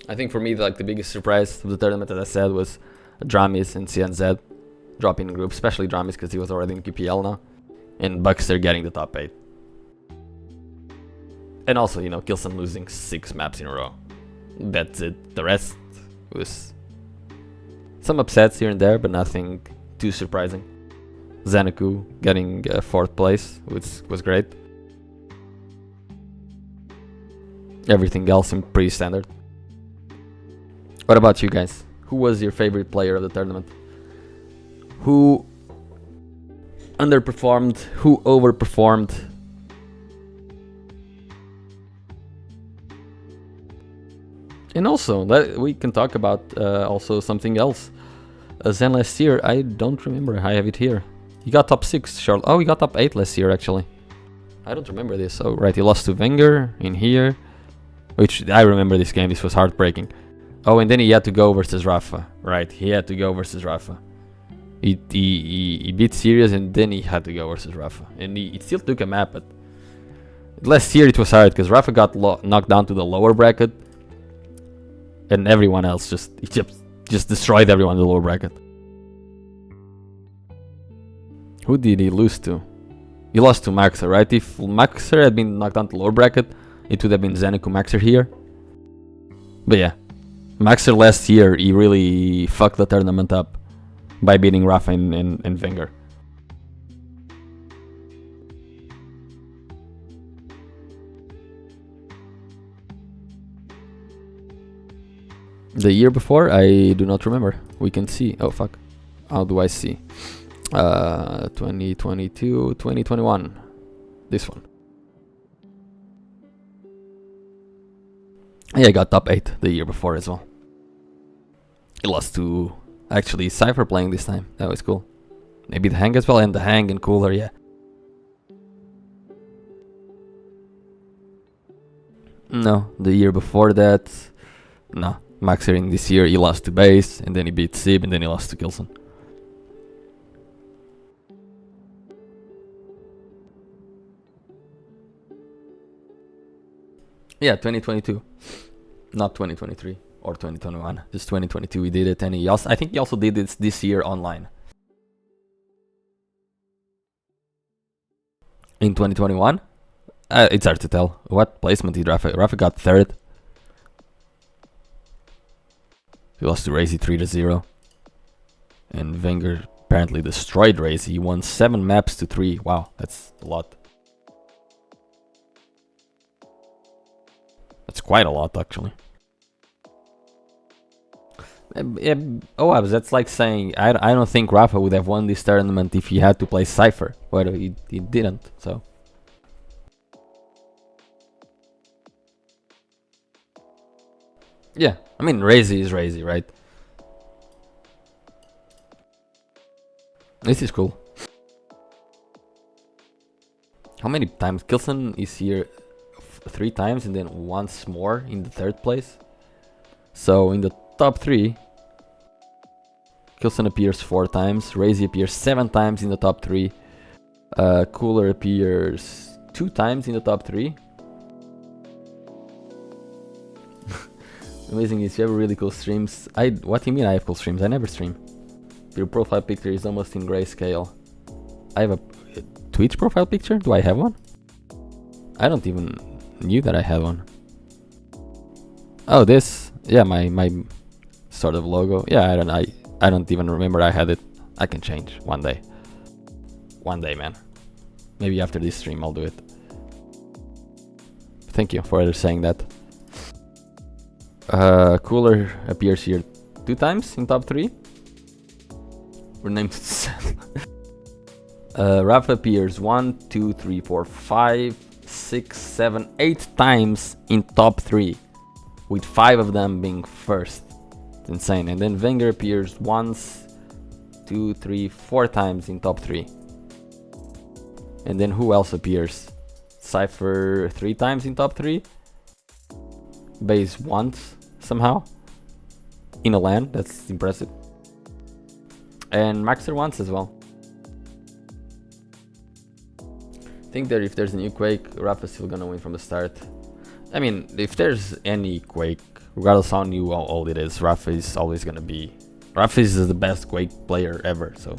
Speaker 1: I think for me, like, the biggest surprise of the tournament, as I said, was Dramis and CNZ dropping in group, especially Dramis because he was already in QPL now, and Buckster getting the top 8. And also, you know, Kilson losing 6 maps in a row. that's it. The rest was some upsets here and there, but nothing too surprising. Xanaku getting 4th place was great. Everything else seemed pretty standard. What about you guys? Who was your favorite player of the tournament? Who underperformed? Who overperformed? And also, we can talk about also something else. Zen last year, I don't remember. I have it here. He got top 6, Charlotte. Oh, he got top 8 last year, actually. I don't remember this. Oh, right, he lost to Wenger in here. Which, I remember this game. This was heartbreaking. Oh, and then he had to go versus Rafa. Right, he had to go versus Rafa. He beat Sirius and then he had to go versus Rafa. And he still took a map, but last year it was hard because Rafa got knocked down to the lower bracket. And everyone else just destroyed everyone in the lower bracket. Who did he lose to? He lost to Maxer, right? If Maxer had been knocked down to the lower bracket, it would have been Xanaku Maxer here. But yeah, Maxer last year, he really fucked the tournament up by beating Rafa and Wenger. The year before, I do not remember. We can see. Oh fuck. How do I see? 2022, 2021. This one. Yeah, I got top 8 the year before as well. He lost to actually Cypher playing this time. That was cool. Maybe the Hang as well, and the Hang and Cooler, yeah. No, the year before that, no. Maxer in this year, he lost to Base, and then he beat Sib, and then he lost to Kilson. Yeah, 2022. Not 2023 or 2021. Just 2022 we did it, and I think he also did it this year online. In 2021? It's hard to tell. What placement did Rafa? Rafa got 3rd. He lost to Razy 3-0. And Wenger apparently destroyed Razy. He won 7 maps to 3. Wow, that's a lot. That's quite a lot, actually. Oh, that's like saying I don't think Rafa would have won this tournament if he had to play Cypher. But he didn't, so. Yeah, I mean, Razy is Razy, right? This is cool. How many times? Kilson is here 3 times and then once more in the 3rd place. So in the top 3, Kilson appears 4 times, Razy appears 7 times in the top 3, Cooler appears 2 times in the top 3. Amazing is you have really cool streams. What do you mean I have cool streams? I never stream. Your profile picture is almost in grayscale. I have a Twitch profile picture? Do I have one? I don't even knew that I had one. Oh, this. Yeah, my sort of logo. Yeah, I don't even remember I had it. I can change one day. One day, man. Maybe after this stream I'll do it. Thank you for saying that. Cooler appears here 2 times in top 3. We're named Rafa appears 1, 2, 3, 4, 5, 6, 7, 8 times in top 3, with 5 of them being first. It's insane. And then Wenger appears once, 2, 3, 4 times in top 3. And then who else appears? Cypher 3 times in top 3. Base once somehow in a LAN. That's impressive. And Maxer once as well. I think that if there's a new Quake, Rafa's still gonna win from the start. I mean, if there's any Quake, regardless how new or old it is, Rafa is always gonna be. Rafa is the best Quake player ever, so.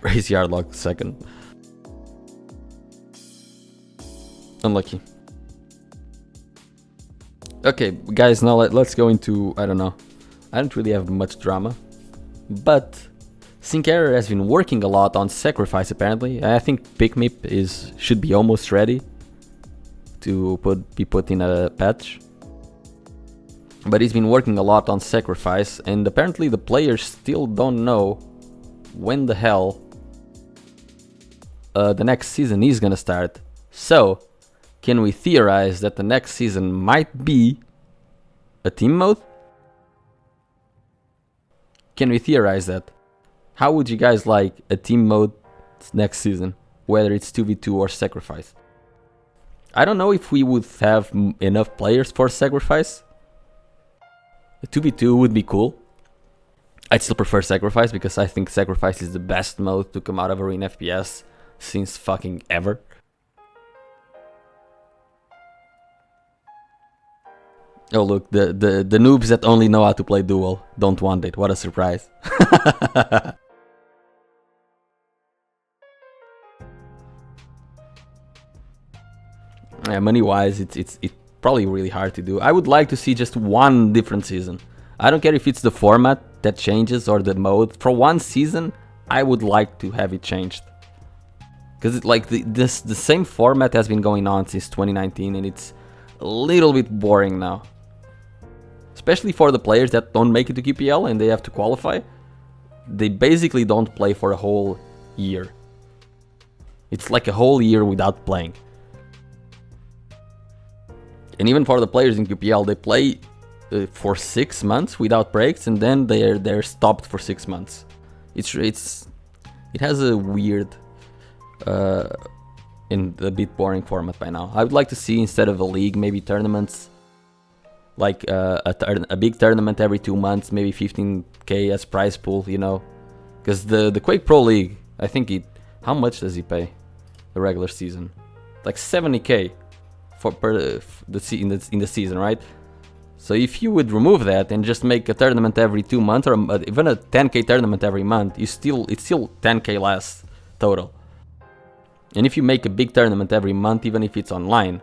Speaker 1: Crazy Hardlock second. Unlucky. Okay, guys, now let's go into, I don't know. I don't really have much drama, but Sincara has been working a lot on Sacrifice apparently. I think Pikmip should be almost ready to be put in a patch. But he's been working a lot on Sacrifice, and apparently the players still don't know when the hell the next season is gonna start. So, can we theorize that the next season might be a team mode? Can we theorize that? How would you guys like a team mode next season, whether it's 2v2 or Sacrifice? I don't know if we would have enough players for Sacrifice. A 2v2 would be cool. I'd still prefer Sacrifice because I think Sacrifice is the best mode to come out of Arena FPS since fucking ever. Oh look, the noobs that only know how to play duel don't want it. What a surprise. Yeah, money-wise, it's probably really hard to do. I would like to see just one different season. I don't care if it's the format that changes or the mode. For one season, I would like to have it changed. Because the same format has been going on since 2019 and it's a little bit boring now. Especially for the players that don't make it to QPL and they have to qualify. They basically don't play for a whole year. It's like a whole year without playing. And even for the players in QPL, they play for 6 months without breaks, and then they're stopped for 6 months. It has a weird and a bit boring format by now. I would like to see, instead of a league, maybe tournaments, like a big tournament every 2 months, maybe 15k as prize pool, you know, because the Quake Pro League, I think how much does he pay the regular season? Like 70k. In the season, right? So if you would remove that and just make a tournament every 2 months, or even a 10k tournament every month, it's still 10k less total. And if you make a big tournament every month, even if it's online,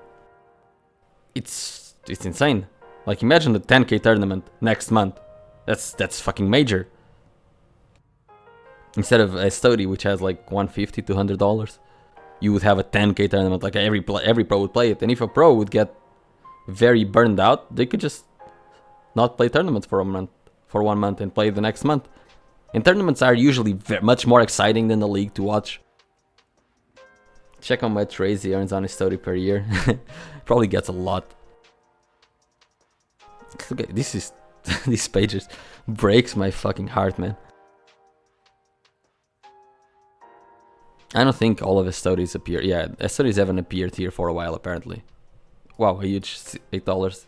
Speaker 1: it's insane. Like imagine the 10k tournament next month. That's fucking major. Instead of a study which has like $150, $200. You would have a 10k tournament, like every pro would play it. And if a pro would get very burned out, they could just not play tournaments for 1 month and play the next month. And tournaments are usually much more exciting than the league to watch. Check how much Raze he earns on his study per year. Probably gets a lot. Look at this these pages breaks my fucking heart, man. I don't think all of his studies appear. Yeah, his studies haven't appeared here for a while, apparently. Wow, a huge $8,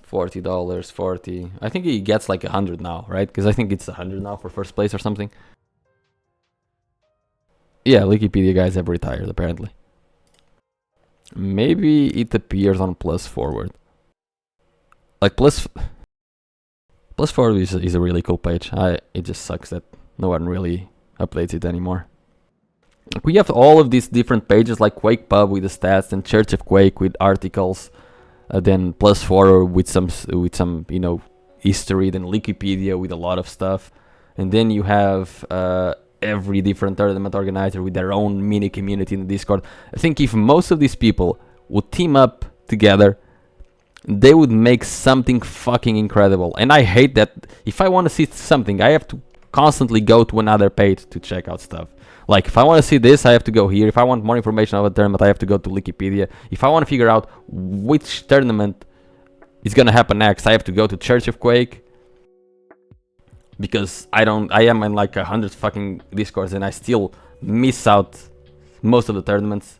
Speaker 1: $40, 40. I think he gets like 100 now, right? Because I think it's 100 now for first place or something. Yeah, Wikipedia guys have retired, apparently. Maybe it appears on Plus Forward. Like Plus Forward is a really cool page. It just sucks that no one really updates it anymore. We have all of these different pages like Quake Pub with the stats, and Church of Quake with articles, then Plus Forward with some you know, history, then Wikipedia with a lot of stuff, and then you have every different tournament organizer with their own mini community in the Discord. I think if most of these people would team up together, they would make something fucking incredible. And I hate that if I want to see something, I have to constantly go to another page to check out stuff. Like, if I want to see this, I have to go here. If I want more information about the tournament, I have to go to Wikipedia. If I want to figure out which tournament is going to happen next, I have to go to Church of Quake. Because I am in like 100 fucking Discords and I still miss out most of the tournaments.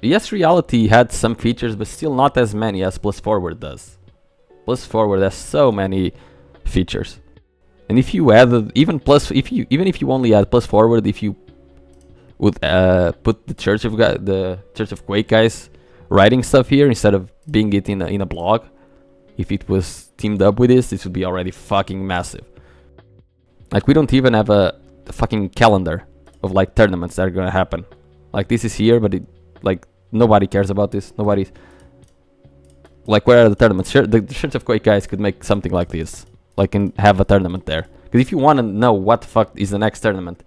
Speaker 1: Yes, Reality had some features, but still not as many as Plus Forward does. Plus Forward has so many features. And if you added even if you only add Plus Forward, if you would put the Church of Quake guys writing stuff here instead of being it in a blog, if it was teamed up with this would be already fucking massive. Like, we don't even have a fucking calendar of like tournaments that are gonna happen. Like, this is here, but like nobody cares about this. Like, where are the tournaments? Sure, the Church of Quake guys could make something like this. Like, and have a tournament there. Because if you want to know what the fuck is the next tournament,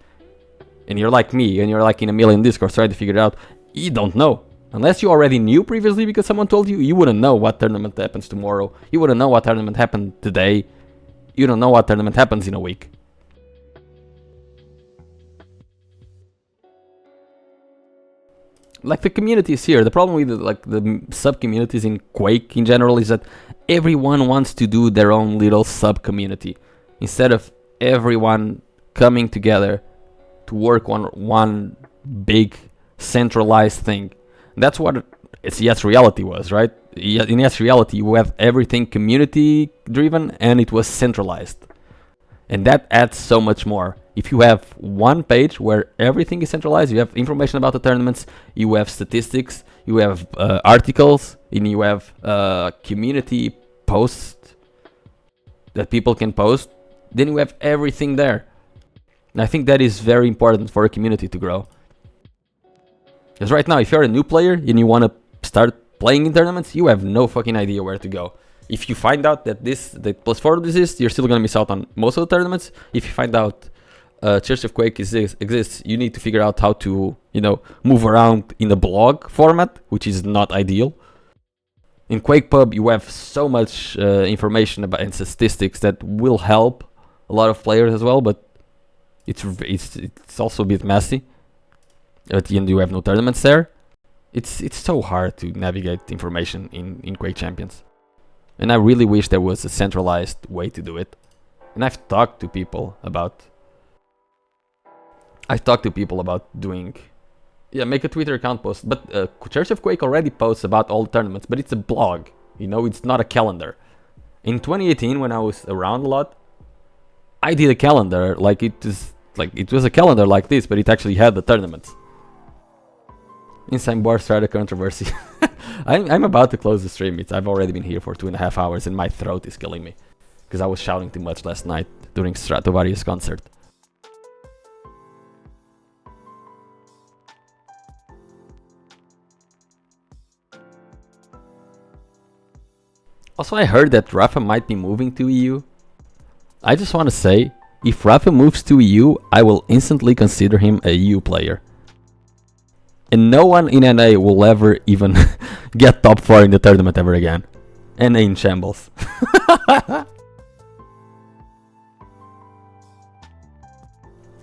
Speaker 1: and you're like me, and you're like in a million Discords trying to figure it out, you don't know. Unless you already knew previously because someone told you, you wouldn't know what tournament happens tomorrow. You wouldn't know what tournament happened today. You don't know what tournament happens in a week. Like, the community is here. The problem with the sub-communities in Quake in general is that everyone wants to do their own little sub-community instead of everyone coming together to work on one big centralized thing. That's what Yes Reality was, right? In Yes Reality you have everything community driven and it was centralized. And that adds so much more. If you have one page where everything is centralized, you have information about the tournaments, you have statistics, you have articles, and you have community posts that people can post, then you have everything there. And I think that is very important for a community to grow. Because right now, if you're a new player and you want to start playing in tournaments, you have no fucking idea where to go. If you find out that +4 exists, you're still gonna miss out on most of the tournaments. If you find out Church of Quake exists, you need to figure out how to, move around in a blog format, which is not ideal. In Quake Pub, you have so much information about and statistics that will help a lot of players as well, but it's also a bit messy. At the end, you have no tournaments there. It's so hard to navigate information in Quake Champions. And I really wish there was a centralized way to do it. And I've talked to people about doing, make a Twitter account post. But Church of Quake already posts about all the tournaments, but it's a blog. It's not a calendar. In 2018, when I was around a lot, I did a calendar it was a calendar like this, but it actually had the tournaments. Insane Bar started a controversy. I'm about to close the stream. I've already been here for 2.5 hours and my throat is killing me. Because I was shouting too much last night during Stratovarius concert. Also, I heard that Rafa might be moving to EU. I just want to say, if Rafa moves to EU, I will instantly consider him a EU player. And no one in NA will ever even get top 4 in the tournament ever again. NA in shambles.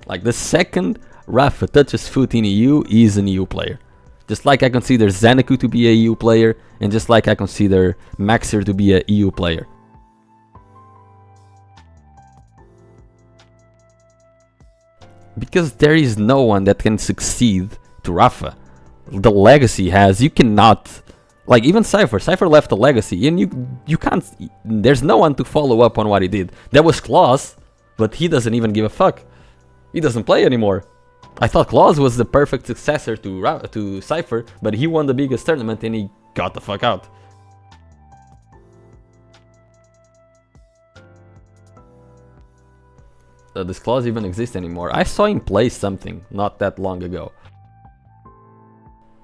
Speaker 1: Like, the second Rafa touches foot in EU, he is an EU player. Just like I consider Xanaku to be a EU player, and just like I consider Maxer to be a EU player. Because there is no one that can succeed to Rafa. The legacy you cannot, like, even Cypher left a legacy and you can't, there's no one to follow up on what he did. There was Claus, but he doesn't even give a fuck. He doesn't play anymore. I thought Claus was the perfect successor to Cypher, but he won the biggest tournament and he got the fuck out. Does Claus even exist anymore? I saw him play something not that long ago.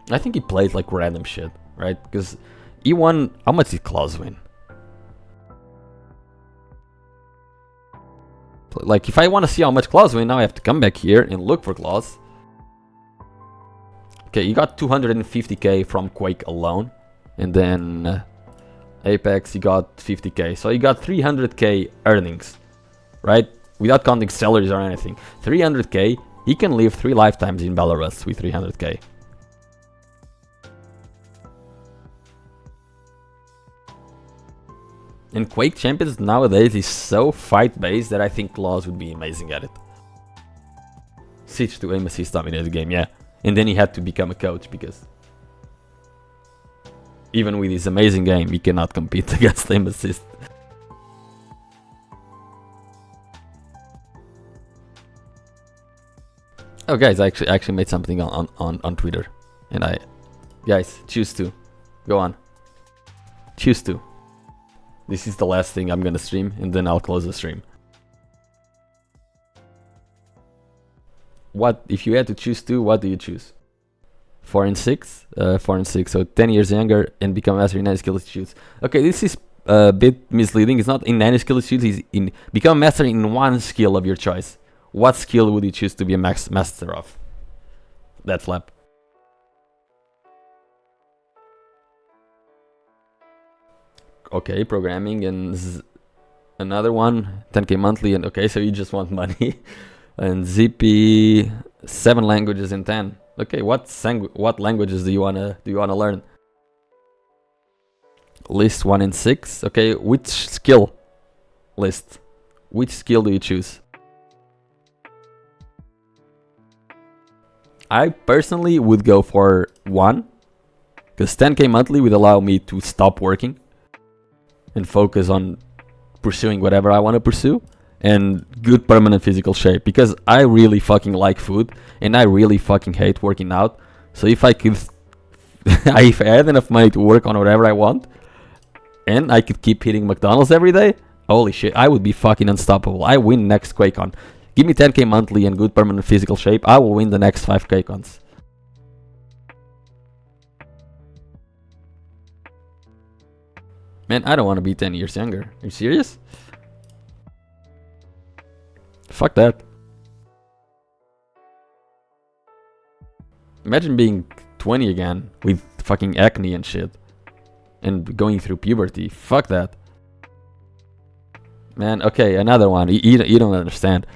Speaker 1: I think he played like random shit, right? Because he won... How much did Claus win? Like, if I want to see how much Claus win, now I have to come back here and look for Claus. Okay, you got 250k from Quake alone. And then Apex, he got 50k. So he got 300k earnings, right? Without counting salaries or anything. 300k, he can live 3 lifetimes in Belarus with 300k. And Quake Champions nowadays is so fight-based that I think Claus would be amazing at it. Siege to aim assist dominated the game, yeah. And then he had to become a coach because even with his amazing game, he cannot compete against aim assist. Oh guys, I actually made something on Twitter. And guys, choose to. Go on. Choose to. This is the last thing I'm gonna stream, and then I'll close the stream. What, if you had to choose two, what do you choose? 4 and 6. 4 and 6, so 10 years younger and become a master in any skill it chooses. Okay, this is a bit misleading. It's not in any skill it chooses, it's in become a master in one skill of your choice. What skill would you choose to be a master of? That flap. Okay, programming and another one, 10k monthly, and okay, so you just want money. And ZP, 7 languages in 10. Okay, what languages do you wanna learn? List 1 in 6. Okay, which skill list? Which skill do you choose? I personally would go for 1, because 10k monthly would allow me to stop working and focus on pursuing whatever I want to pursue, and good permanent physical shape, because I really fucking like food and I really fucking hate working out. So if I could if I had enough money to work on whatever I want and I could keep hitting McDonald's every day, holy shit, I would be fucking unstoppable. I win next QuakeCon. Give me 10k monthly and good permanent physical shape, I will win the next 5 QuakeCons. Man, I don't want to be 10 years younger. Are you serious? Fuck that. Imagine being 20 again with fucking acne and shit. And going through puberty. Fuck that. Man, okay, another one. You don't understand.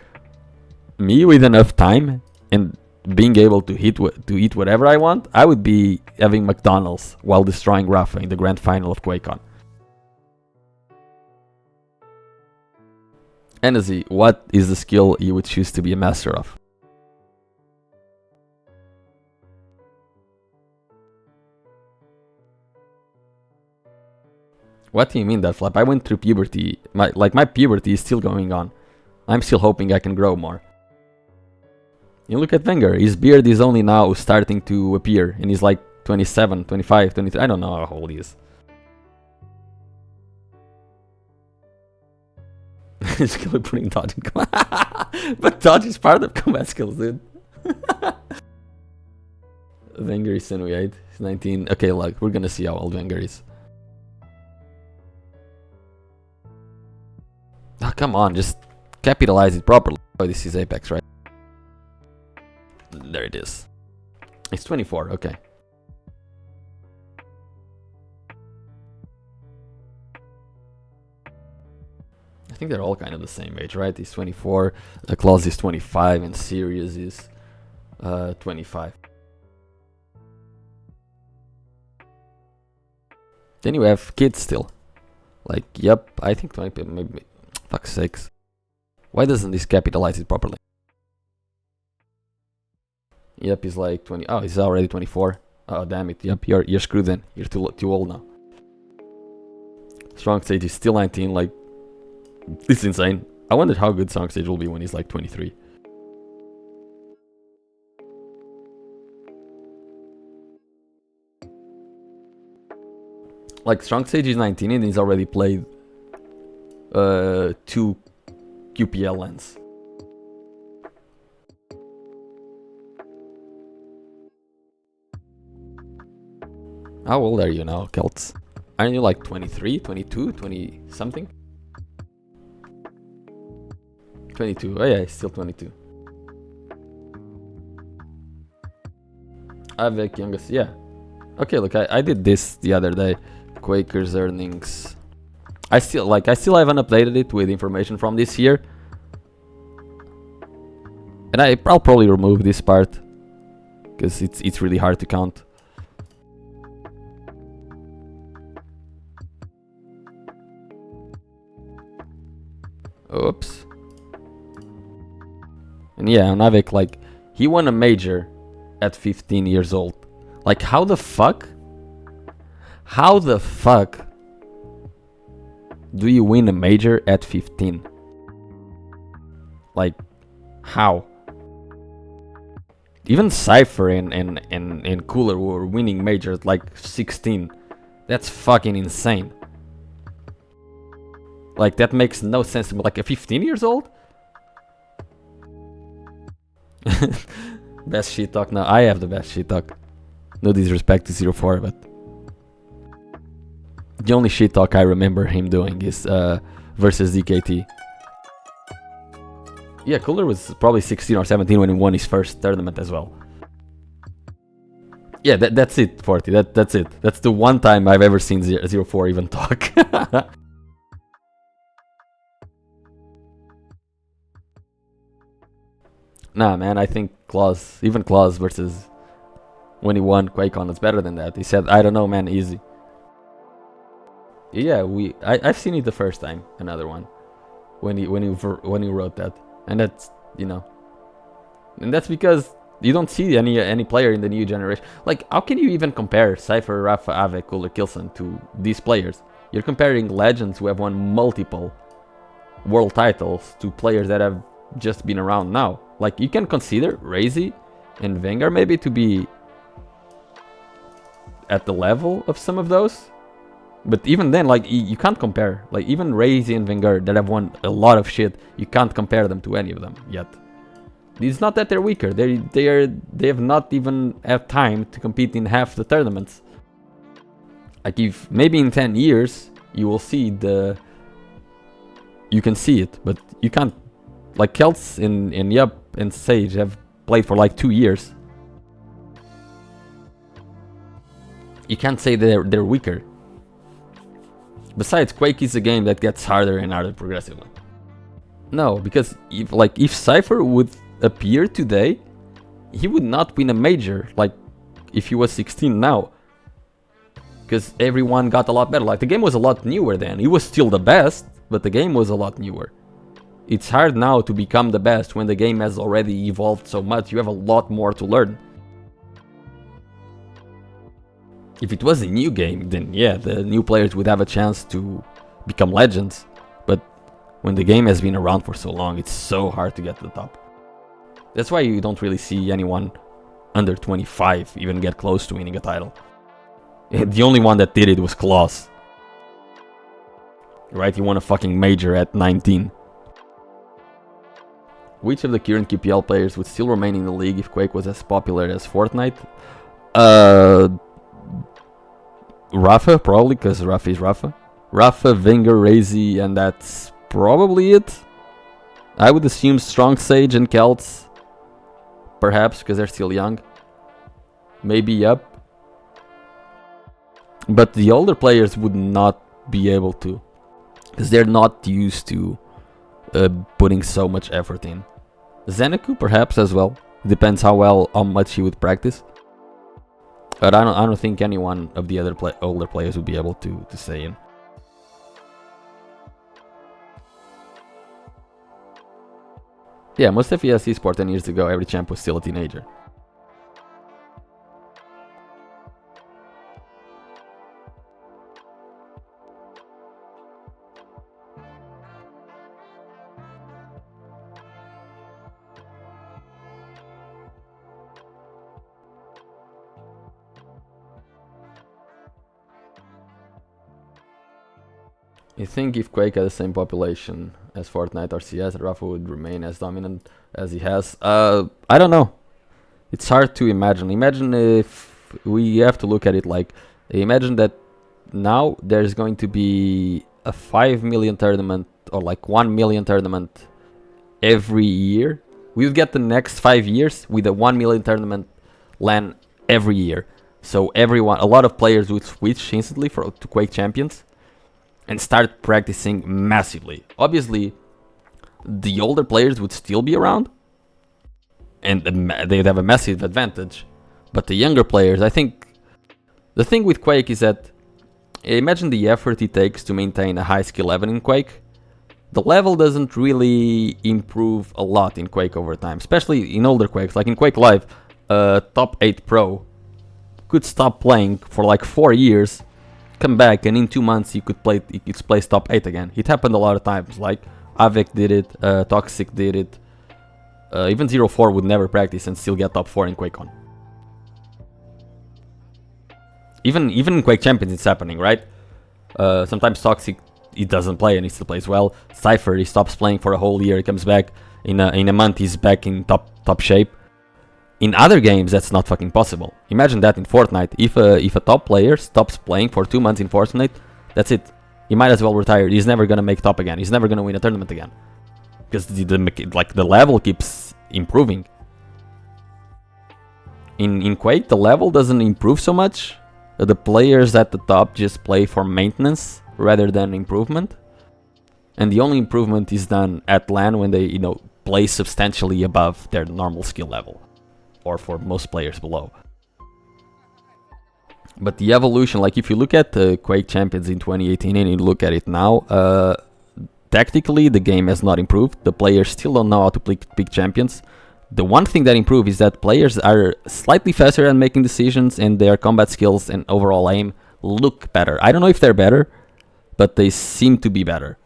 Speaker 1: Me with enough time and being able to eat whatever I want, I would be having McDonald's while destroying Rafa in the grand final of QuakeCon. Energy, what is the skill you would choose to be a master of? What do you mean that flap? I went through puberty. My puberty is still going on. I'm still hoping I can grow more. You look at Wenger, his beard is only now starting to appear and he's like 27, 25, 23, I don't know how old he is. Skill of putting dodge in command. But dodge is part of combat skills, dude. Wenger is 78, he's 19. Okay, look, we're gonna see how old Wenger is. Oh, come on, just capitalize it properly. Oh, this is Apex, right? There it is. It's 24, okay. I think they're all kind of the same age, right? He's 24, Claus is 25, and Sirius is 25. Then you have kids still. Like, yep, I think 20, maybe, fuck's sakes. Why doesn't this capitalize it properly? Yep, he's like 20, oh, he's already 24. Oh, damn it, yep, you're screwed then. You're too old now. Strong Stage is still 19, like, this is insane. I wonder how good Strong Stage will be when he's like 23. Like, Strong Stage is 19 and he's already played 2 QPL lands. How old are you now, Celts? Aren't you like 23, 22, 20 something? 22, oh yeah, he's still 22. Avec youngest, yeah. Okay, look, I did this the other day. Quaker's earnings. I still haven't updated it with information from this year. And I'll probably remove this part because it's really hard to count. Oops. And yeah, on Avec, like, he won a major at 15 years old. Like, how the fuck? How the fuck do you win a major at 15? Like, how? Even Cypher and Cooler were winning majors at like 16. That's fucking insane. Like, that makes no sense to me. Like, a 15 years old? Best shit talk now. I have the best shit talk. No disrespect to 04, but the only shit talk I remember him doing is versus DKT. Yeah, Cooler was probably 16 or 17 when he won his first tournament as well. Yeah, that's it, 40. That's it. That's the one time I've ever seen 04 even talk. Nah, man, I think even Claus versus when he won QuakeCon is better than that. He said, I don't know, man, easy. Yeah, I've seen it the first time, another one, when he wrote that, and that's, you know, and that's because you don't see any player in the new generation. Like, how can you even compare Cypher, Rafa, Ave, Cooler, Kilson to these players? You're comparing legends who have won multiple world titles to players that have just been around now. Like, you can consider Razy and Vengar maybe to be at the level of some of those, but even then, like, you can't compare. Like, even Razy and Vengar that have won a lot of shit, you can't compare them to any of them yet. It's not that they're weaker. They have not even had time to compete in half the tournaments. Like, if maybe in 10 years you will see you can see it, but you can't. Like, Kelts and Yup and Sage have played for like 2 years. You can't say they're weaker. Besides, Quake is a game that gets harder and harder progressively. No, because if Cypher would appear today, he would not win a major, like if he was 16 now. Because everyone got a lot better. Like, the game was a lot newer then. He was still the best, but the game was a lot newer. It's hard now to become the best when the game has already evolved so much. You have a lot more to learn. If it was a new game, then yeah, the new players would have a chance to become legends. But when the game has been around for so long, it's so hard to get to the top. That's why you don't really see anyone under 25 even get close to winning a title. The only one that did it was Klaus. Right, he won a fucking major at 19. Which of the current QPL players would still remain in the league if Quake was as popular as Fortnite? Rafa, probably, because Rafa is Rafa. Rafa, Vengar, Razy, and that's probably it. I would assume Strong Sage and Celts. Perhaps, because they're still young. Maybe Yup. But the older players would not be able to, because they're not used to putting so much effort in. Zeneku perhaps as well. Depends how much he would practice. But I don't think any one of the other older players would be able to stay in. Yeah, most FES eSport 10 years ago, every champ was still a teenager. You think if Quake had the same population as Fortnite or CS, Rafa would remain as dominant as he has? I don't know. It's hard to imagine. Imagine if we have to look at it like, imagine that now there's going to be a 5 million tournament or like 1 million tournament every year. We would get the next 5 years with a 1 million tournament LAN every year. So a lot of players would switch instantly to Quake champions and start practicing massively. Obviously, the older players would still be around, and they'd have a massive advantage. But the younger players, I think, the thing with Quake is that, imagine the effort it takes to maintain a high skill level in Quake. The level doesn't really improve a lot in Quake over time, especially in older Quakes. Like in Quake Live, top 8 pro could stop playing for like 4 years, come back, and in 2 months he could place top 8 again. It happened a lot of times. Like Avec did it, Toxic did it. Even 04 would never practice and still get top 4 in QuakeCon. Even in Quake Champions it's happening, right? Sometimes Toxic, he doesn't play and he still plays well. Cypher, he stops playing for a whole year, he comes back in a month, he's back in top shape. In other games, that's not fucking possible. Imagine that in Fortnite. If a top player stops playing for 2 months in Fortnite, that's it. He might as well retire. He's never gonna make top again. He's never gonna win a tournament again, because the level keeps improving. In Quake, the level doesn't improve so much. The players at the top just play for maintenance rather than improvement, and the only improvement is done at LAN when they play substantially above their normal skill level, or for most players below. But the evolution, like if you look at the Quake Champions in 2018 and you look at it now, tactically the game has not improved. The players still don't know how to pick champions. The one thing that improved is that players are slightly faster at making decisions, and their combat skills and overall aim look better. I don't know if they're better, but they seem to be better.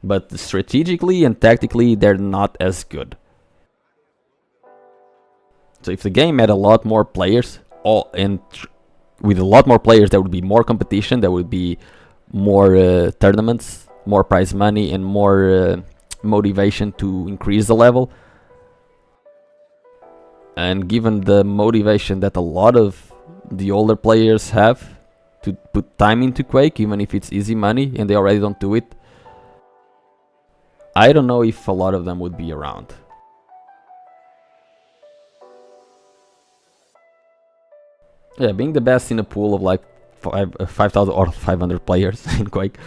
Speaker 1: But strategically and tactically, they're not as good. So if the game had a lot more players, with a lot more players, there would be more competition, there would be more tournaments, more prize money, and more motivation to increase the level. And given the motivation that a lot of the older players have to put time into Quake, even if it's easy money and they already don't do it, I don't know if a lot of them would be around. Yeah, being the best in a pool of like 5,000 or 500 players in Quake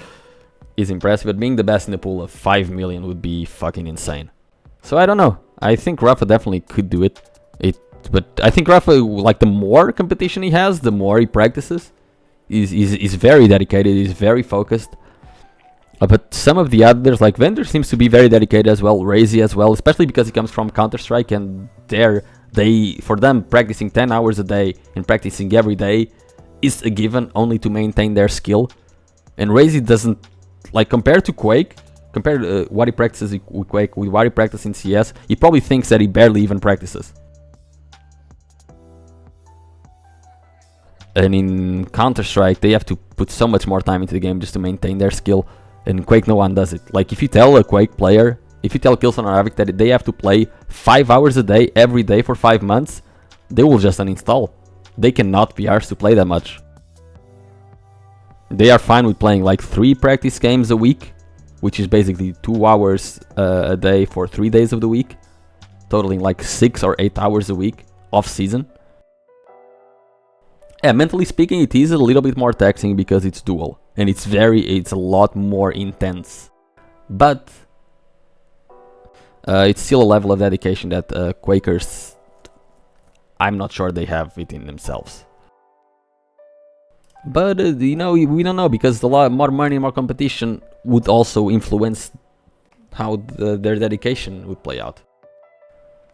Speaker 1: is impressive, but being the best in a pool of 5 million would be fucking insane. So I don't know. I think Rafa definitely could do it. But I think Rafa, like, the more competition he has, the more he practices. He's very dedicated, he's very focused. But some of the others, like Vendor, seems to be very dedicated as well, Razy as well, especially because he comes from Counter-Strike, and for them, practicing 10 hours a day and practicing every day is a given, only to maintain their skill. And Razy doesn't, like, compared to Quake, what he practices with Quake with what he practices in CS, he probably thinks that he barely even practices. And in Counter-Strike, they have to put so much more time into the game just to maintain their skill. And in Quake, no one does it. Like, if you tell a Quake player, if you tell Killson or Avic that they have to play 5 hours a day, every day for 5 months, they will just uninstall. They cannot be arsed to play that much. They are fine with playing like 3 practice games a week, which is basically 2 hours a day for 3 days of the week, totaling like 6 or 8 hours a week off season. Yeah, mentally speaking, it is a little bit more taxing because it's dual, and it's a lot more intense. But it's still a level of dedication that Quakers, I'm not sure they have it in themselves. But we don't know, because a lot more money, more competition would also influence how their dedication would play out.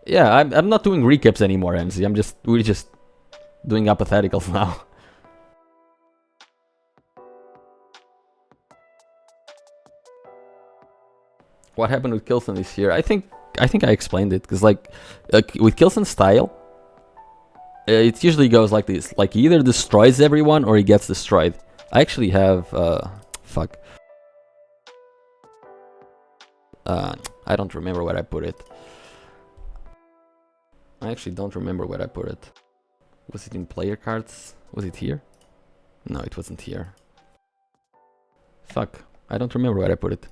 Speaker 1: Yeah, I'm not doing recaps anymore, MZ. We're just doing hypotheticals now. What happened with Killson this year? I think I explained it, because like with Killson's style, it usually goes like this: like, he either destroys everyone or he gets destroyed. I actually have I don't remember where I put it. I actually don't remember where I put it. Was it in player cards? Was it here? No, it wasn't here. Fuck, I don't remember where I put it.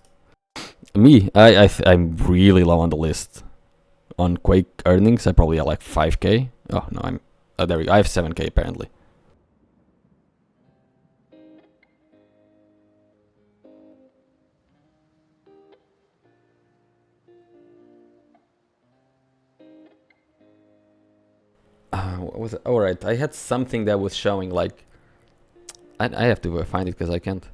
Speaker 1: Me, I'm really low on the list. On Quake earnings, I probably have like 5k. Oh no, there we go. I have 7k apparently. What was it? Oh, right, I had something that was showing like... I have to find it because I can't.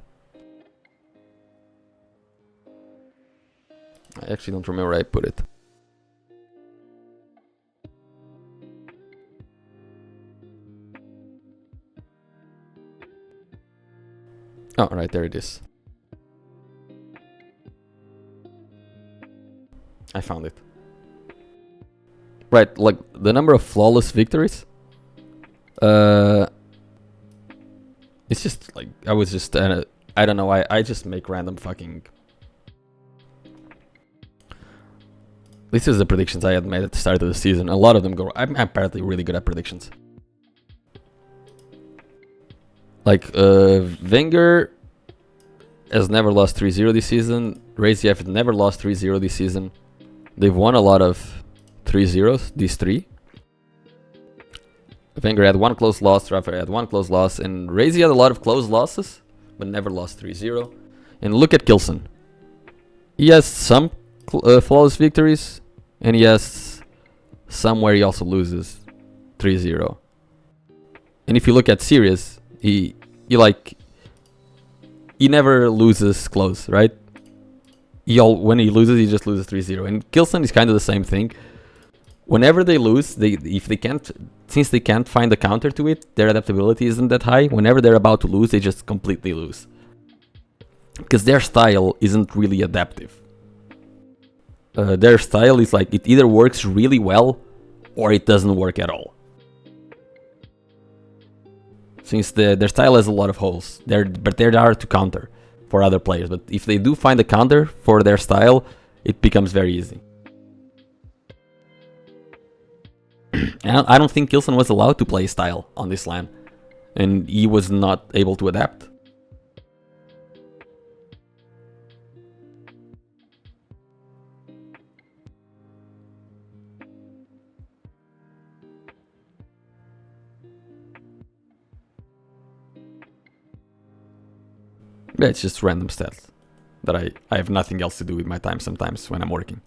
Speaker 1: I actually don't remember where I put it. Oh, right, there it is. I found it. Right, like the number of flawless victories. It's just like, I was just, I don't know, I just make random fucking... This is the predictions I had made at the start of the season. A lot of them go. I'm apparently really good at predictions. Like, Wenger has never lost 3-0 this season. Raziev has never lost 3-0 this season. They've won a lot of 3-0s, these three. Wenger had one close loss, Rafa had one close loss, and Razie had a lot of close losses, but never lost 3-0. And look at Kilson. He has some flawless victories, and he has some where he also loses 3-0. And if you look at series, he never loses close, right? When he loses, he just loses 3-0. And Kilson is kind of the same thing. Whenever they lose, since they can't find a counter to it, their adaptability isn't that high. Whenever they're about to lose, they just completely lose. Because their style isn't really adaptive. Their style is like, it either works really well, or it doesn't work at all. Since their style has a lot of holes, but they're there to counter for other players. But if they do find a counter for their style, it becomes very easy. And I don't think Kilson was allowed to play style on this LAN, and he was not able to adapt. Yeah, it's just random stats that I have nothing else to do with my time sometimes when I'm working.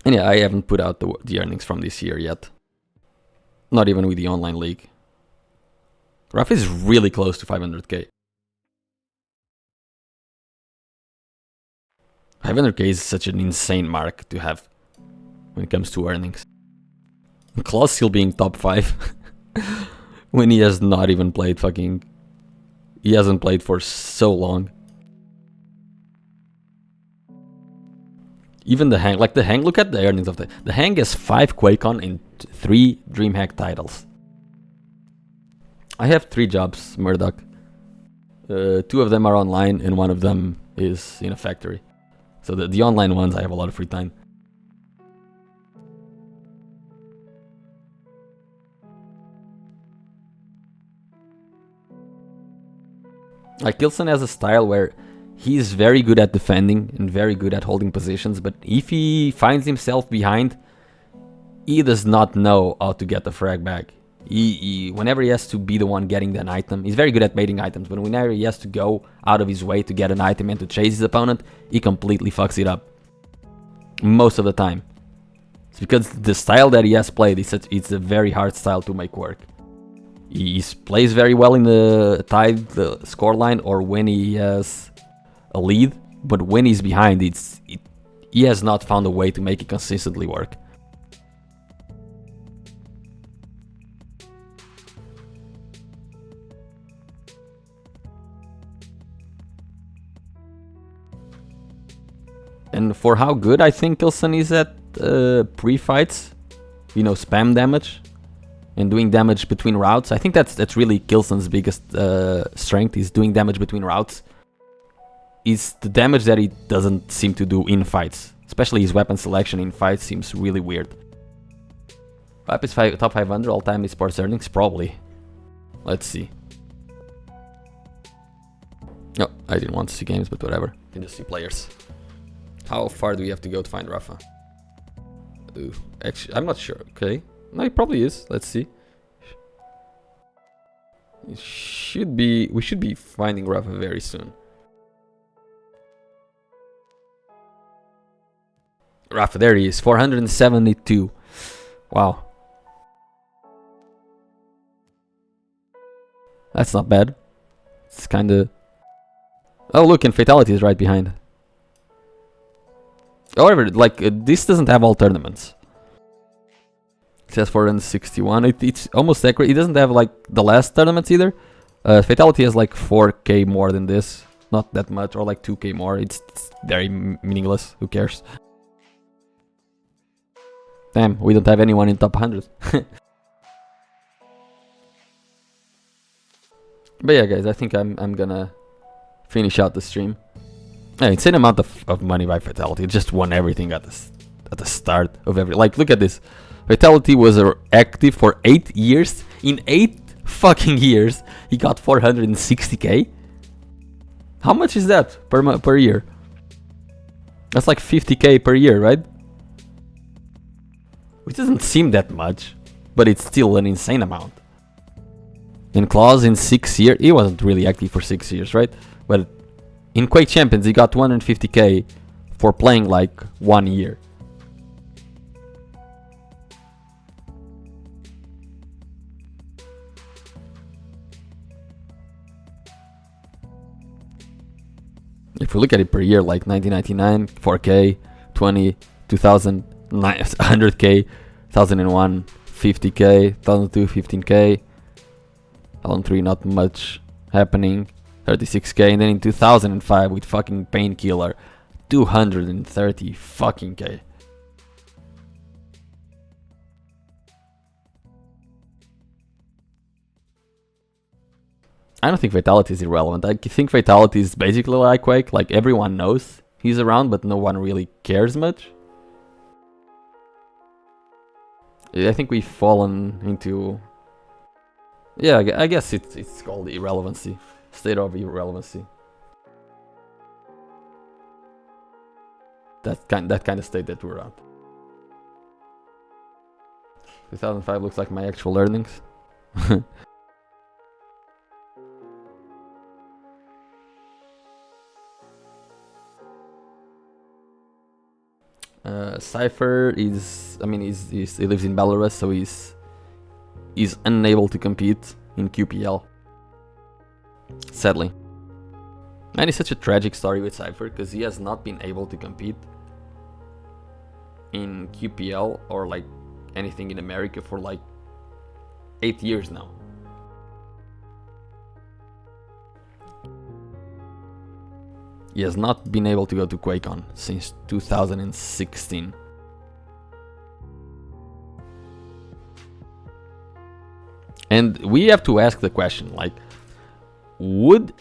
Speaker 1: And yeah, I haven't put out the earnings from this year yet. Not even with the online league. Rafa is really close to 500k. 500k is such an insane mark to have when it comes to earnings. Klaus still being top 5 when he has not even played fucking... He hasn't played for so long. Even the Hang, like the Hang, look at the earnings of the Hang has 5 QuakeCon and 3 DreamHack titles. I have 3 jobs, Murdoch. 2 of them are online and 1 of them is in a factory. So the online ones, I have a lot of free time. Like, Kilson has a style where he's very good at defending and very good at holding positions, but if he finds himself behind, he does not know how to get the frag back. Whenever he has to be the one getting an item, he's very good at baiting items, but whenever he has to go out of his way to get an item and to chase his opponent, he completely fucks it up. Most of the time. It's because the style that he has played, it's a very hard style to make work. He plays very well in the tied scoreline or when he has a lead, but when he's behind, he has not found a way to make it consistently work. And for how good I think Kilson is at pre-fights, you know, spam damage and doing damage between routes. I think that's really Kilson's biggest strength, is doing damage between routes. Is the damage that he doesn't seem to do in fights. Especially his weapon selection in fights seems really weird. Rap is top 500 all-time esports earnings? Probably. Let's see. Oh, I didn't want to see games, but whatever. You can just see players. How far do we have to go to find Rafa? Ooh, actually, I'm not sure. Okay. No, he probably is. Let's see. We should be finding Rafa very soon. Rafa, there he is. 472. Wow. That's not bad. It's kinda... Oh, look, and Fatality is right behind. However, like, this doesn't have all tournaments. It says 461. It's almost accurate. It doesn't have, like, the last tournaments either. Fatality has, like, 4k more than this. Not that much, or like 2k more. It's very meaningless. Who cares? Damn, we don't have anyone in top 100. But yeah, guys, I think I'm gonna finish out the stream. Yeah, insane amount of money by Fatality. It just won everything at the start of every. Like, look at this. Fatality was active for 8 years. In 8 fucking years, he got 460k. How much is that per year? That's like 50k per year, right? Which doesn't seem that much, but it's still an insane amount. And Claus in 6 years, he wasn't really active for 6 years, right? But in Quake Champions, he got 250k for playing like 1 year. If we look at it per year, like 1999, 4k, 20, 2000, 100k, 1001, 50k, 1002, 15k, 1003, not much happening, 36k, and then in 2005 with fucking Painkiller, 230 fucking k. I don't think Fatality is irrelevant. I think Fatality is basically like Quake. Like, everyone knows he's around, but no one really cares much. I think we've fallen into... Yeah, I guess it's called irrelevancy. State of irrelevancy. That kind of state that we're at. 2005 looks like my actual earnings. Cypher is, I mean, he lives in Belarus, so he's unable to compete in QPL. Sadly. And it's such a tragic story with Cypher, because he has not been able to compete in QPL or like anything in America for like 8 years now. He has not been able to go to QuakeCon since 2016. And we have to ask the question, like, would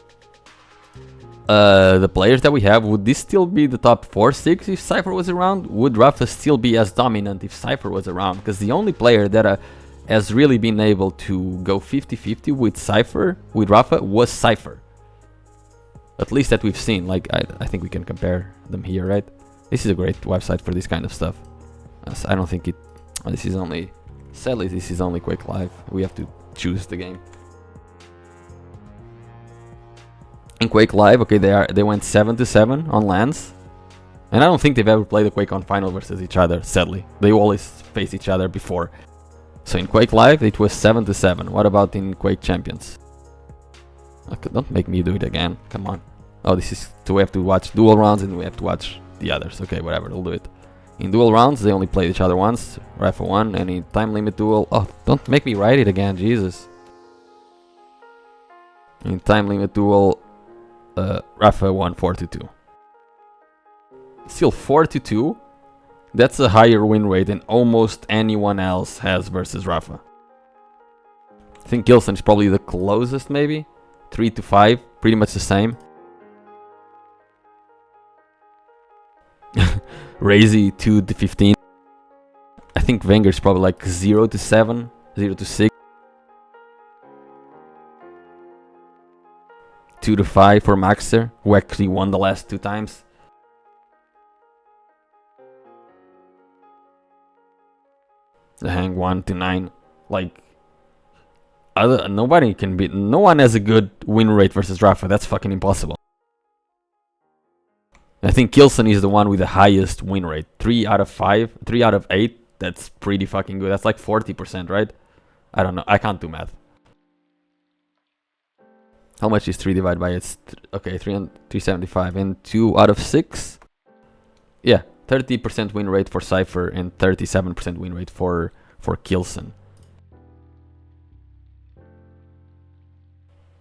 Speaker 1: the players that we have, would this still be the top 4-6 if Cypher was around? Would Rafa still be as dominant if Cypher was around? Because the only player that has really been able to go 50-50 with Cypher, with Rafa, was Cypher. At least that we've seen. Like, I think we can compare them here, right? This is a great website for this kind of stuff. I don't think it... This is only... Sadly, this is only Quake Live. We have to choose the game. In Quake Live, okay, they went 7-7 on LANs. And I don't think they've ever played a QuakeCon final versus each other, sadly. They always face each other before. So in Quake Live, it was 7-7. What about in Quake Champions? Okay, don't make me do it again. Come on. Oh, this is... So we have to watch dual rounds and we have to watch the others. Okay, whatever, we'll do it. In dual rounds, they only played each other once. Rafa won. And in time limit duel... Oh, don't make me write it again, Jesus. In time limit duel, Rafa won 4-2. Still 4-2. That's a higher win rate than almost anyone else has versus Rafa. I think Gilson is probably the closest, maybe. 3-5, pretty much the same. Razy 2-15. I think Wenger's probably like 0-7, 0-6. 2-5 for Maxer, who actually won the last 2 times. The Hang 1-9. Like, nobody can beat. No one has a good win rate versus Rafa. That's fucking impossible. I think Kilson is the one with the highest win rate. 3 out of 5, 3 out of 8. That's pretty fucking good. That's like 40%, right? I don't know. I can't do math. How much is 3 divided by it's okay, 375 and 2 out of 6? Yeah, 30% win rate for Cypher and 37% win rate for Kilson.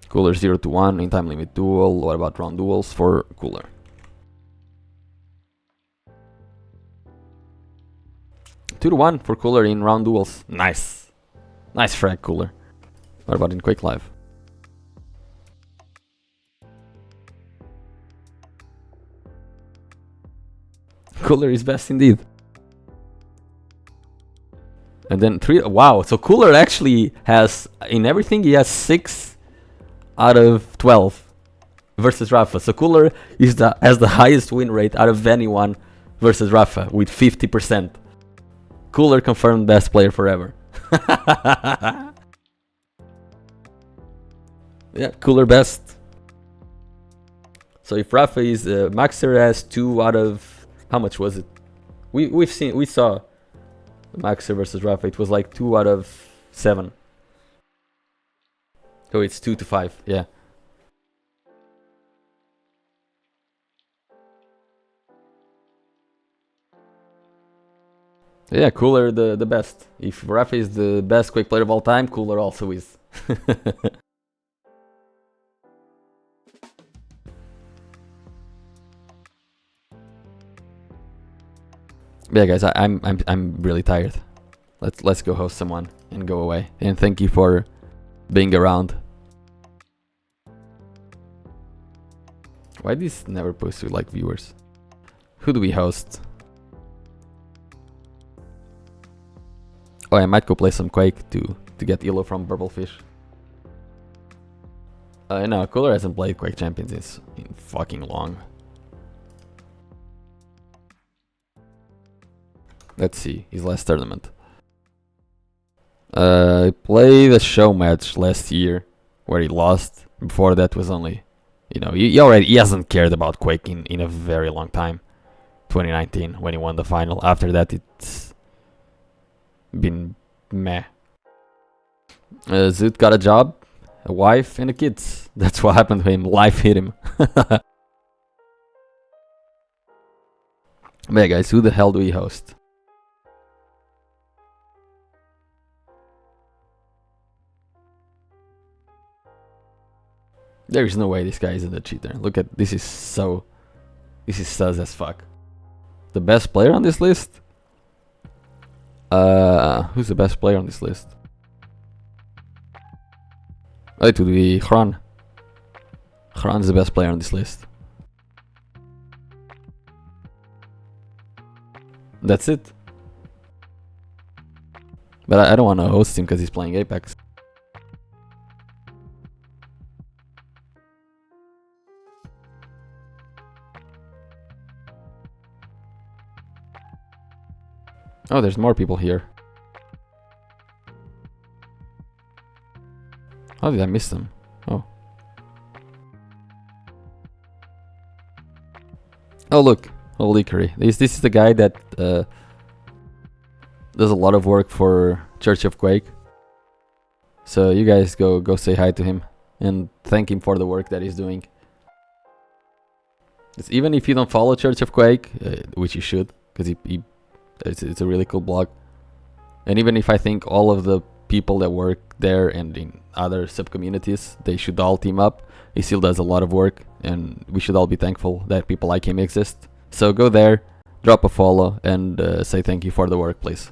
Speaker 1: Cooler 0-1 in time limit duel. What about round duels for Cooler? 2-1 for Cooler in round duels. Nice. Nice frag, Cooler. What about in Quake Live? Cooler is best indeed. And then 3. Wow, so Cooler actually has, in everything, he has 6 out of 12 versus Rafa. So Cooler has the highest win rate out of anyone versus Rafa with 50%. Cooler confirmed best player forever. Yeah, Cooler best. So if Rafa is Maxer has 2 out of, how much was it? We saw Maxer versus Rafa. It was like 2 out of 7. Oh, it's 2 to 5. Yeah. Yeah, Cooler the best. If Rafa is the best Quake player of all time, Cooler also is. Yeah, guys, I'm really tired. Let's go host someone and go away. And thank you for being around. Why this never post to like viewers? Who do we host? Oh, I might go play some Quake to get Elo from Burblefish. No, Cooler hasn't played Quake Champions in fucking long. Let's see, his last tournament. He played a show match last year where he lost. Before that was only, you know, he hasn't cared about Quake in a very long time. 2019 when he won the final. After that it's been meh. Zoot got a job, a wife and a kids. That's what happened to him. Life hit him. But yeah, guys, who the hell do we host? There is no way this guy isn't a cheater. Look at this is sus as fuck. The best player on this list? Who's the best player on this list? Oh, it would be Hran. Hran's the best player on this list. That's it. But I don't want to host him because he's playing Apex. Oh, there's more people here. How did I miss them? Oh. Oh, look. Holy curry. This is the guy that does a lot of work for Church of Quake. So you guys go say hi to him and thank him for the work that he's doing. Even if you don't follow Church of Quake, which you should, because it's a really cool blog. And even if I think all of the people that work there and in other sub-communities, they should all team up, he still does a lot of work, and we should all be thankful that people like him exist. So go there, drop a follow, and say thank you for the work, please.